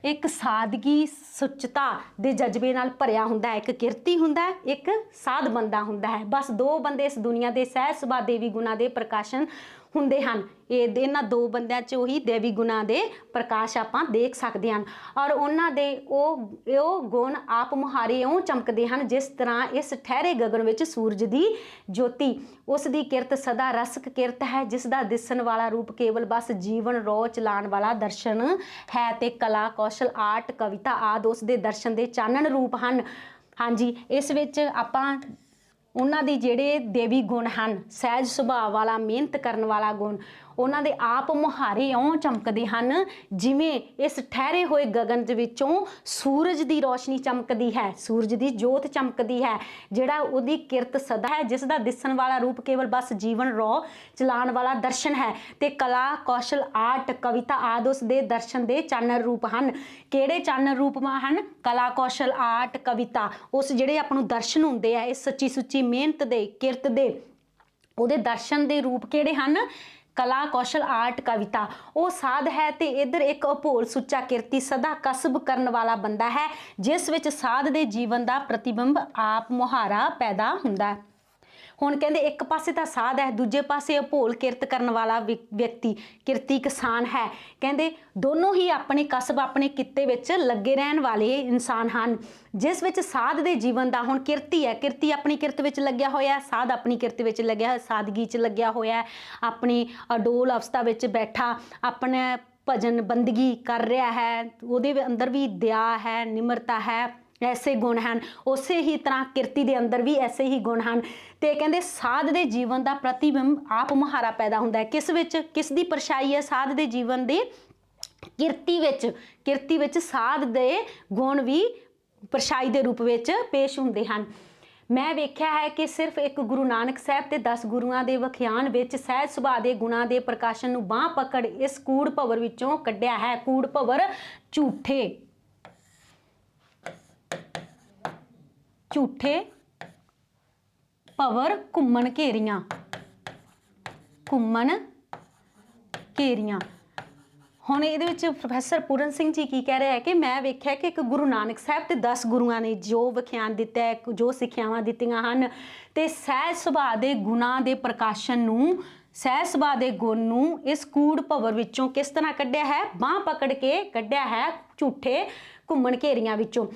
ਇੱਕ ਸਾਦਗੀ ਸੁੱਚਤਾ ਦੇ ਜਜ਼ਬੇ ਨਾਲ ਭਰਿਆ ਹੁੰਦਾ ਹੈ। ਇੱਕ ਕਿਰਤੀ ਹੁੰਦਾ ਹੈ, ਇੱਕ ਸਾਧ ਬੰਦਾ ਹੁੰਦਾ ਹੈ। ਬਸ ਦੋ ਬੰਦੇ ਇਸ ਦੁਨੀਆ ਦੇ ਸਹਿਜ ਸੁਭਾਅ ਦੇਵੀ ਗੁਣਾਂ ਦੇ ਪ੍ਰਕਾਸ਼ਨ ਹੁੰਦੇ ਹਨ। ਇਹਨਾਂ ਦੋ ਬੰਦਿਆਂ 'ਚ ਉਹੀ ਦੇਵੀ ਗੁਣਾਂ ਦੇ ਪ੍ਰਕਾਸ਼ ਆਪਾਂ ਦੇਖ ਸਕਦੇ ਹਨ। ਔਰ ਉਹਨਾਂ ਦੇ ਉਹ ਗੁਣ ਆਪ ਮੁਹਾਰੇ ਇਉਂ ਚਮਕਦੇ ਹਨ ਜਿਸ ਤਰ੍ਹਾਂ ਇਸ ਠਹਿਰੇ ਗਗਨ ਵਿੱਚ ਸੂਰਜ ਦੀ ਜੋਤੀ। ਉਸ ਦੀ ਕਿਰਤ ਸਦਾ ਰਸਕ ਕਿਰਤ ਹੈ, ਜਿਸ ਦਾ ਦਿਸਣ ਵਾਲਾ ਰੂਪ ਕੇਵਲ ਬਸ ਜੀਵਨ ਰੋਹ ਚਲਾਉਣ ਵਾਲਾ ਦਰਸ਼ਨ ਹੈ। ਤੇ ਕਲਾ ਕੌਸ਼ਲ ਆਰਟ ਕਵਿਤਾ ਆਦਿ ਉਸ ਦੇ ਦਰਸ਼ਨ ਦੇ ਚਾਨਣ ਰੂਪ ਹਨ। ਹਾਂਜੀ, ਇਸ ਵਿੱਚ ਆਪਾਂ ਉਹਨਾਂ ਦੇ ਜਿਹੜੇ ਦੇਵੀ ਗੁਣ ਹਨ, ਸਹਿਜ ਸੁਭਾਅ ਵਾਲਾ, ਮਿਹਨਤ ਕਰਨ ਵਾਲਾ ਗੁਣ, ਉਹਨਾਂ ਦੇ ਆਪ ਮੁਹਾਰੇ ਇਉਂ ਚਮਕਦੇ ਹਨ ਜਿਵੇਂ ਇਸ ਠਹਿਰੇ ਹੋਏ ਗਗਨ ਦੇ ਵਿੱਚੋਂ ਸੂਰਜ ਦੀ ਰੋਸ਼ਨੀ ਚਮਕਦੀ ਹੈ, ਸੂਰਜ ਦੀ ਜੋਤ ਚਮਕਦੀ ਹੈ, ਜਿਹੜਾ ਉਹਦੀ ਕਿਰਤ ਸਦਾ ਹੈ, ਜਿਸ ਦਾ ਦਿਸਣ ਵਾਲਾ ਰੂਪ ਕੇਵਲ ਬਸ ਜੀਵਨ ਰੋਹ ਚਲਾਉਣ ਵਾਲਾ ਦਰਸ਼ਨ ਹੈ। ਤੇ ਕਲਾ ਕੌਸ਼ਲ ਆਰਟ ਕਵਿਤਾ ਆਦਿ ਉਸ ਦੇ ਦਰਸ਼ਨ ਦੇ ਚਾਨਣ ਰੂਪ ਹਨ। ਕਿਹੜੇ ਚਾਨਣ ਰੂਪ ਹਨ? ਕਲਾ ਕੌਸ਼ਲ ਆਰਟ ਕਵਿਤਾ, ਉਸ ਜਿਹੜੇ ਆਪਾਂ ਨੂੰ ਦਰਸ਼ਨ ਹੁੰਦੇ ਆ ਇਸ ਸੱਚੀ ਸੁੱਚੀ ਮਿਹਨਤ ਦੇ, ਕਿਰਤ ਦੇ, ਉਹਦੇ ਦਰਸ਼ਨ ਦੇ ਰੂਪ ਕਿਹੜੇ ਹਨ? ਕਲਾ ਕੌਸ਼ਲ ਆਰਟ ਕਵਿਤਾ। ਉਹ ਸਾਧ ਹੈ ਤੇ ਇੱਧਰ ਇੱਕ ਅਭੋਲ ਸੁੱਚਾ ਕਿਰਤੀ ਸਦਾ ਕਸਬ ਕਰਨ ਵਾਲਾ ਬੰਦਾ ਹੈ, ਜਿਸ ਵਿੱਚ ਸਾਧ ਦੇ ਜੀਵਨ ਦਾ ਪ੍ਰਤੀਬਿੰਬ ਆਪ ਮੁਹਾਰਾ ਪੈਦਾ ਹੁੰਦਾ ਹੈ। ਹੁਣ ਕਹਿੰਦੇ ਇੱਕ ਪਾਸੇ ਤਾਂ ਸਾਧ ਹੈ, ਦੂਜੇ ਪਾਸੇ ਅਭੋਲ ਕਿਰਤ ਕਰਨ ਵਾਲਾ ਵਿਅਕਤੀ, ਕਿਰਤੀ ਕਿਸਾਨ ਹੈ। ਕਹਿੰਦੇ ਦੋਨੋਂ ਹੀ ਆਪਣੇ ਕਸਬ, ਆਪਣੇ ਕਿੱਤੇ ਵਿੱਚ ਲੱਗੇ ਰਹਿਣ ਵਾਲੇ ਇਨਸਾਨ ਹਨ। ਜਿਸ ਵਿੱਚ ਸਾਧ ਦੇ ਜੀਵਨ ਦਾ, ਹੁਣ ਕਿਰਤੀ ਹੈ, ਕਿਰਤੀ ਆਪਣੀ ਕਿਰਤ ਵਿੱਚ ਲੱਗਿਆ ਹੋਇਆ, ਸਾਧ ਆਪਣੀ ਕਿਰਤ ਵਿੱਚ ਲੱਗਿਆ ਹੋਇਆ, ਸਾਦਗੀ 'ਚ ਲੱਗਿਆ ਹੋਇਆ, ਆਪਣੀ ਅਡੋਲ ਅਵਸਥਾ ਵਿੱਚ ਬੈਠਾ ਆਪਣੇ ਭਜਨ ਬੰਦਗੀ ਕਰ ਰਿਹਾ ਹੈ, ਉਹਦੇ ਅੰਦਰ ਵੀ ਦਇਆ ਹੈ, ਨਿਮਰਤਾ ਹੈ, ਐਸੇ ਗੁਣ ਹਨ। ਉਸੇ ਹੀ ਤਰ੍ਹਾਂ ਕਿਰਤੀ ਦੇ ਅੰਦਰ ਵੀ ਐਸੇ ਹੀ ਗੁਣ ਹਨ। ਤੇ ਕਹਿੰਦੇ ਸਾਧ ਦੇ ਜੀਵਨ ਦਾ ਪ੍ਰਤੀਬਿੰਬ ਆਪ ਮੁਹਾਰਾ ਪੈਦਾ ਹੁੰਦਾ ਹੈ। ਕਿਸ ਵਿੱਚ? ਕਿਸ ਦੀ ਪਰਛਾਈ ਹੈ ਸਾਧ ਦੇ ਜੀਵਨ ਦੀ? ਕਿਰਤੀ ਵਿੱਚ। ਕਿਰਤੀ ਵਿੱਚ ਸਾਧ ਦੇ ਗੁਣ ਵੀ ਪਰਛਾਈ ਦੇ ਰੂਪ ਵਿੱਚ ਪੇਸ਼ ਹੁੰਦੇ ਹਨ। ਮੈਂ ਵੇਖਿਆ ਹੈ ਕਿ ਸਿਰਫ ਇੱਕ ਗੁਰੂ ਨਾਨਕ ਸਾਹਿਬ ਤੇ 10 ਗੁਰੂਆਂ ਦੇ ਵਿਖਿਆਨ ਵਿੱਚ ਸਹਿਜ ਸੁਭਾਅ ਦੇ ਗੁਣਾਂ ਦੇ ਪ੍ਰਕਾਸ਼ਨ ਨੂੰ ਬਾਂਹ ਪਕੜ ਇਸ ਕੂੜ ਭਵਰ ਵਿੱਚੋਂ ਕੱਢਿਆ ਹੈ। ਕੂੜ ਭਵਰ ਝੂਠੇ ਭਵਰ ਘੁੰਮਣ ਘੇਰੀਆਂ, ਘੁੰਮਣ ਘੇਰੀਆਂ। ਹੁਣ ਇਹਦੇ ਵਿੱਚ ਪ੍ਰੋਫੈਸਰ ਪੂਰਨ ਸਿੰਘ ਜੀ ਕੀ ਕਹਿ ਰਹੇ ਹੈ ਕਿ ਮੈਂ ਵੇਖਿਆ ਕਿ ਇੱਕ ਗੁਰੂ ਨਾਨਕ ਸਾਹਿਬ ਤੇ 10 ਗੁਰੂਆਂ ਨੇ ਜੋ ਵਿਖਿਆਨ ਦਿੱਤਾ ਹੈ, ਜੋ ਸਿੱਖਿਆਵਾਂ ਦਿੱਤੀਆਂ ਹਨ, ਤੇ ਸਹਿਜ ਸੁਭਾਅ ਦੇ ਗੁਣਾਂ ਦੇ ਪ੍ਰਕਾਸ਼ਨ ਨੂੰ, ਸਹਿਜ ਸੁਭਾਅ ਦੇ ਗੁਣ ਨੂੰ ਇਸ ਕੂੜ ਭਵਰ ਵਿੱਚੋਂ ਕਿਸ ਤਰ੍ਹਾਂ ਕੱਢਿਆ ਹੈ? ਬਾਂਹ ਪਕੜ ਕੇ ਕੱਢਿਆ ਹੈ ਝੂਠੇ ਘੁੰਮਣ ਘੇਰੀਆਂ ਵਿੱਚੋਂ।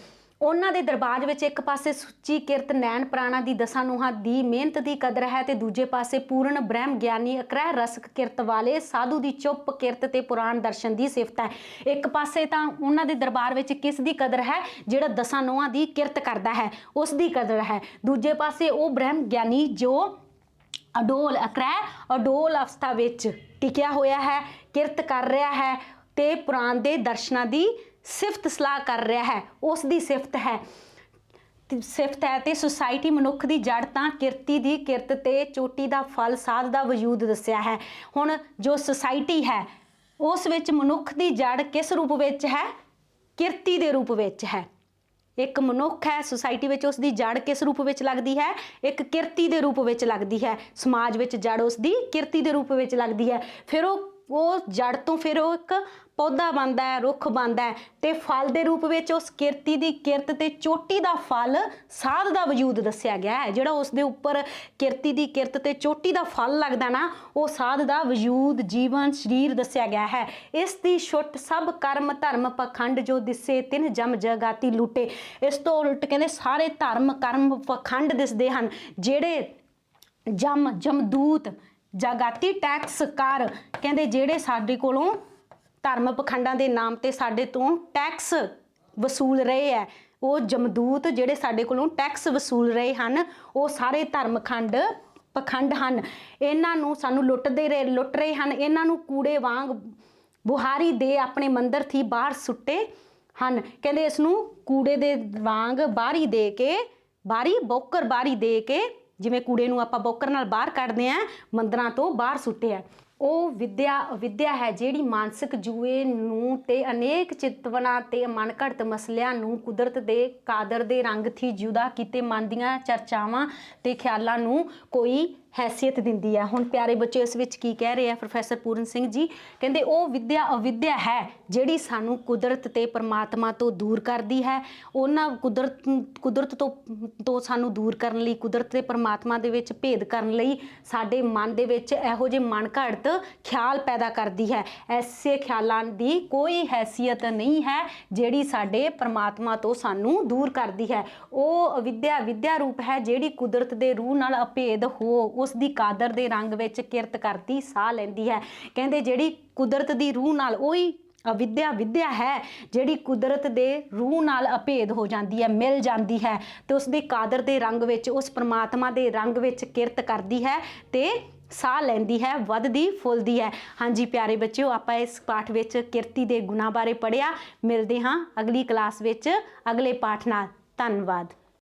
ਉਹਨਾਂ ਦੇ ਦਰਬਾਰ ਵਿੱਚ ਇੱਕ ਪਾਸੇ ਸੁੱਚੀ ਕਿਰਤ ਨੈਣ ਪ੍ਰਾਣਾ ਦੀ ਦਸਾਂ ਨੂੰਹਾਂ ਦੀ ਮਿਹਨਤ ਦੀ ਕਦਰ ਹੈ ਤੇ ਦੂਜੇ ਪਾਸੇ ਪੂਰਨ ਬ੍ਰਹਮ ਗਿਆਨੀ ਅਕ੍ਰਹਿ ਰਸਕ ਕਿਰਤ ਵਾਲੇ ਸਾਧੂ ਦੀ ਚੁੱਪ ਕਿਰਤ ਤੇ ਪੁਰਾਣ ਦਰਸ਼ਨ ਦੀ ਸਿਫਤ ਹੈ। ਇੱਕ ਪਾਸੇ ਤਾਂ ਉਹਨਾਂ ਦੇ ਦਰਬਾਰ ਵਿੱਚ ਕਿਸ ਦੀ ਕਦਰ ਹੈ? ਜਿਹੜਾ ਦਸਾਂ ਨੂੰਹਾਂ ਦੀ ਕਿਰਤ ਕਰਦਾ ਹੈ, ਉਸ ਦੀ ਕਦਰ ਹੈ। ਦੂਜੇ ਪਾਸੇ ਉਹ ਬ੍ਰਹਮ ਗਿਆਨੀ ਜੋ ਅਡੋਲ ਅਕ੍ਰਹਿ ਅਡੋਲ ਅਵਸਥਾ ਵਿੱਚ ਟਿਕਿਆ ਹੋਇਆ ਹੈ, ਕਿਰਤ ਕਰ ਰਿਹਾ ਹੈ ਤੇ ਪੁਰਾਣ ਦੇ ਦਰਸ਼ਨਾਂ ਦੀ ਸਿਫਤ ਸਲਾਹ ਕਰ ਰਿਹਾ ਹੈ, ਉਸ ਦੀ ਸਿਫਤ ਹੈ। ਤੇ ਸੁਸਾਇਟੀ ਮਨੁੱਖ ਦੀ ਜੜ ਤਾਂ ਕਿਰਤੀ ਦੀ ਕਿਰਤ ਤੇ ਚੋਟੀ ਦਾ ਫਲ ਸਾਧ ਦਾ ਵਜੂਦ ਦੱਸਿਆ ਹੈ। ਹੁਣ ਜੋ ਸੁਸਾਇਟੀ ਹੈ ਉਸ ਵਿੱਚ ਮਨੁੱਖ ਦੀ ਜੜ ਕਿਸ ਰੂਪ ਵਿੱਚ ਹੈ? ਕਿਰਤੀ ਦੇ ਰੂਪ ਵਿੱਚ ਹੈ। ਇੱਕ ਮਨੁੱਖ ਹੈ ਸੁਸਾਇਟੀ ਵਿੱਚ, ਉਸ ਦੀ ਜੜ ਕਿਸ ਰੂਪ ਵਿੱਚ ਲੱਗਦੀ ਹੈ? ਇੱਕ ਕਿਰਤੀ ਦੇ ਰੂਪ ਵਿੱਚ ਲੱਗਦੀ ਹੈ। ਸਮਾਜ ਵਿੱਚ ਜੜ ਉਸ ਦੀ ਕਿਰਤੀ ਦੇ ਰੂਪ ਵਿੱਚ ਲੱਗਦੀ ਹੈ। ਫਿਰ ਉਹ ਜੜ ਤੋਂ ਫਿਰ ਉਹ ਇੱਕ ਪੌਦਾ ਬਣਦਾ ਹੈ, ਰੁੱਖ ਬਣਦਾ ਹੈ ਤੇ ਫਲ ਦੇ ਰੂਪ ਵਿੱਚ ਉਸ ਕਿਰਤੀ ਦੀ ਕਿਰਤ ਤੇ ਚੋਟੀ ਦਾ ਫਲ ਸਾਧ ਦਾ ਵਜੂਦ ਦੱਸਿਆ ਗਿਆ ਹੈ। ਜਿਹੜਾ ਉਸ ਦੇ ਉੱਪਰ ਕਿਰਤੀ ਦੀ ਕਿਰਤ ਤੇ ਚੋਟੀ ਦਾ ਫਲ ਲੱਗਦਾ ਨਾ, ਉਹ ਸਾਧ ਦਾ ਵਜੂਦ, ਜੀਵਨ, ਸਰੀਰ ਦੱਸਿਆ ਗਿਆ ਹੈ। ਇਸ ਦੀ ਛੁੱਟ ਸਭ ਕਰਮ ਧਰਮ ਪਖੰਡ ਜੋ ਦਿਸੇ ਤਿਨ ਜਮ ਜਗਾਤੀ ਲੂਟੇ। ਇਸ ਤੋਂ ਉਲਟ ਕਹਿੰਦੇ ਸਾਰੇ ਧਰਮ ਕਰਮ ਪਖੰਡ ਦਿਸਦੇ ਹਨ, ਜਿਹੜੇ ਜਮਦੂਤ ਜਾਗਾਤੀ ਟੈਕਸਕਾਰ, ਕਹਿੰਦੇ ਜਿਹੜੇ ਸਾਡੇ ਕੋਲੋਂ ਧਰਮ ਪਖੰਡਾਂ ਦੇ ਨਾਮ ਤੇ ਸਾਡੇ ਤੋਂ ਟੈਕਸ ਵਸੂਲ ਰਹੇ ਹੈ, ਉਹ ਜਮਦੂਤ ਜਿਹੜੇ ਸਾਡੇ ਕੋਲੋਂ ਟੈਕਸ ਵਸੂਲ ਰਹੇ ਹਨ, ਉਹ ਸਾਰੇ ਧਰਮਖੰਡ ਪਖੰਡ ਹਨ। ਇਹਨਾਂ ਨੂੰ ਸਾਨੂੰ ਲੁੱਟ ਰਹੇ ਹਨ। ਇਹਨਾਂ ਨੂੰ ਕੂੜੇ ਵਾਂਗ ਬੁਹਾਰੀ ਦੇ ਆਪਣੇ ਮੰਦਰ ਥੀ ਬਾਹਰ ਸੁੱਟੇ ਹਨ। ਕਹਿੰਦੇ ਇਸ ਨੂੰ ਕੂੜੇ ਦੇ ਵਾਂਗ ਬਾਹਰੀ ਦੇ ਕੇ, ਬੌਕਰ ਬਾਹਰੀ ਦੇ ਕੇ, ਜਿਵੇਂ ਕੂੜੇ ਨੂੰ ਆਪਾਂ ਬੌਕਰ ਨਾਲ ਬਾਹਰ ਕੱਢਦੇ ਹਾਂ, ਮੰਦਰਾਂ ਤੋਂ ਬਾਹਰ ਸੁੱਟਿਆ। ਉਹ ਵਿਦਿਆ ਹੈ ਜਿਹੜੀ ਮਾਨਸਿਕ ਜੂਏ ਨੂੰ ਤੇ ਅਨੇਕ ਚਿਤਵਨਾਂ ਤੇ ਮਨ ਘੜਤ ਮਸਲਿਆਂ ਨੂੰ ਕੁਦਰਤ ਦੇ ਕਾਦਰ ਦੇ ਰੰਗ ਥੀ ਜੁਦਾ ਕੀਤੇ ਮਨ ਦੀਆਂ ਚਰਚਾਵਾਂ ਤੇ ਖਿਆਲਾਂ ਨੂੰ ਕੋਈ हैसियत दिंदी है। हुण प्यारे बच्चों इस विच की कह रहे हैं प्रोफैसर पूਰਨ सिंह जी, कहते ਉਹ विद्या अविद्या है ਜਿਹੜੀ ਸਾਨੂੰ ਕੁਦਰਤ ਤੇ ਪਰਮਾਤਮਾ ਤੋਂ ਦੂਰ ਕਰਦੀ ਹੈ। ਉਹਨਾਂ ਕੁਦਰਤ ਤੋਂ ਸਾਨੂੰ ਦੂਰ ਕਰਨ ਲਈ, ਕੁਦਰਤ ਤੇ ਪਰਮਾਤਮਾ ਦੇ ਵਿੱਚ ਭੇਦ ਕਰਨ ਲਈ ਸਾਡੇ ਮਨ ਦੇ ਵਿੱਚ ਇਹੋ ਜਿਹੇ ਮਨ ਘੜਤ ਖਿਆਲ ਪੈਦਾ ਕਰਦੀ ਹੈ। ਐਸੇ ਖਿਆਲਾਂ ਦੀ ਕੋਈ ਹੈਸੀਅਤ ਨਹੀਂ ਹੈ ਜਿਹੜੀ ਸਾਡੇ ਪਰਮਾਤਮਾ ਤੋਂ ਸਾਨੂੰ ਦੂਰ ਕਰਦੀ ਹੈ। ਉਹ ਅਵਿਦਿਆ ਵਿਦਿਆ ਰੂਪ ਹੈ ਜਿਹੜੀ ਕੁਦਰਤ ਦੇ ਰੂਹ ਨਾਲ ਅਭੇਦ ਹੋ ਉਸ ਦੀ ਕਾਦਰ ਦੇ ਰੰਗ ਵਿੱਚ ਕਿਰਤ ਕਰਦੀ ਸਾਹ ਲੈਂਦੀ ਹੈ। ਕਹਿੰਦੇ ਜਿਹੜੀ ਕੁਦਰਤ ਦੀ ਰੂਹ ਨਾਲ ਉਹੀ ਅਵਿਦਿਆ ਵਿਦਿਆ ਹੈ ਜਿਹੜੀ ਕੁਦਰਤ ਦੇ ਰੂਹ ਨਾਲ ਅਭੇਦ ਹੋ ਜਾਂਦੀ ਹੈ, ਮਿਲ ਜਾਂਦੀ ਹੈ ਤੇ ਉਸ ਦੇ ਕਾਦਰ ਦੇ ਰੰਗ ਵਿੱਚ, ਉਸ ਪਰਮਾਤਮਾ ਦੇ ਰੰਗ ਵਿੱਚ ਕਿਰਤ ਕਰਦੀ ਹੈ ਤੇ ਸਾਹ ਲੈਂਦੀ ਹੈ, ਵੱਧਦੀ ਫੁੱਲਦੀ ਹੈ। ਹਾਂਜੀ ਪਿਆਰੇ ਬੱਚਿਓ, ਆਪਾਂ ਇਸ ਪਾਠ ਵਿੱਚ ਕਿਰਤੀ ਦੇ ਗੁਣਾਂ ਬਾਰੇ ਪੜ੍ਹਿਆ। ਮਿਲਦੇ ਹਾਂ ਅਗਲੀ ਕਲਾਸ ਵਿੱਚ ਅਗਲੇ ਪਾਠ ਨਾਲ। ਧੰਨਵਾਦ।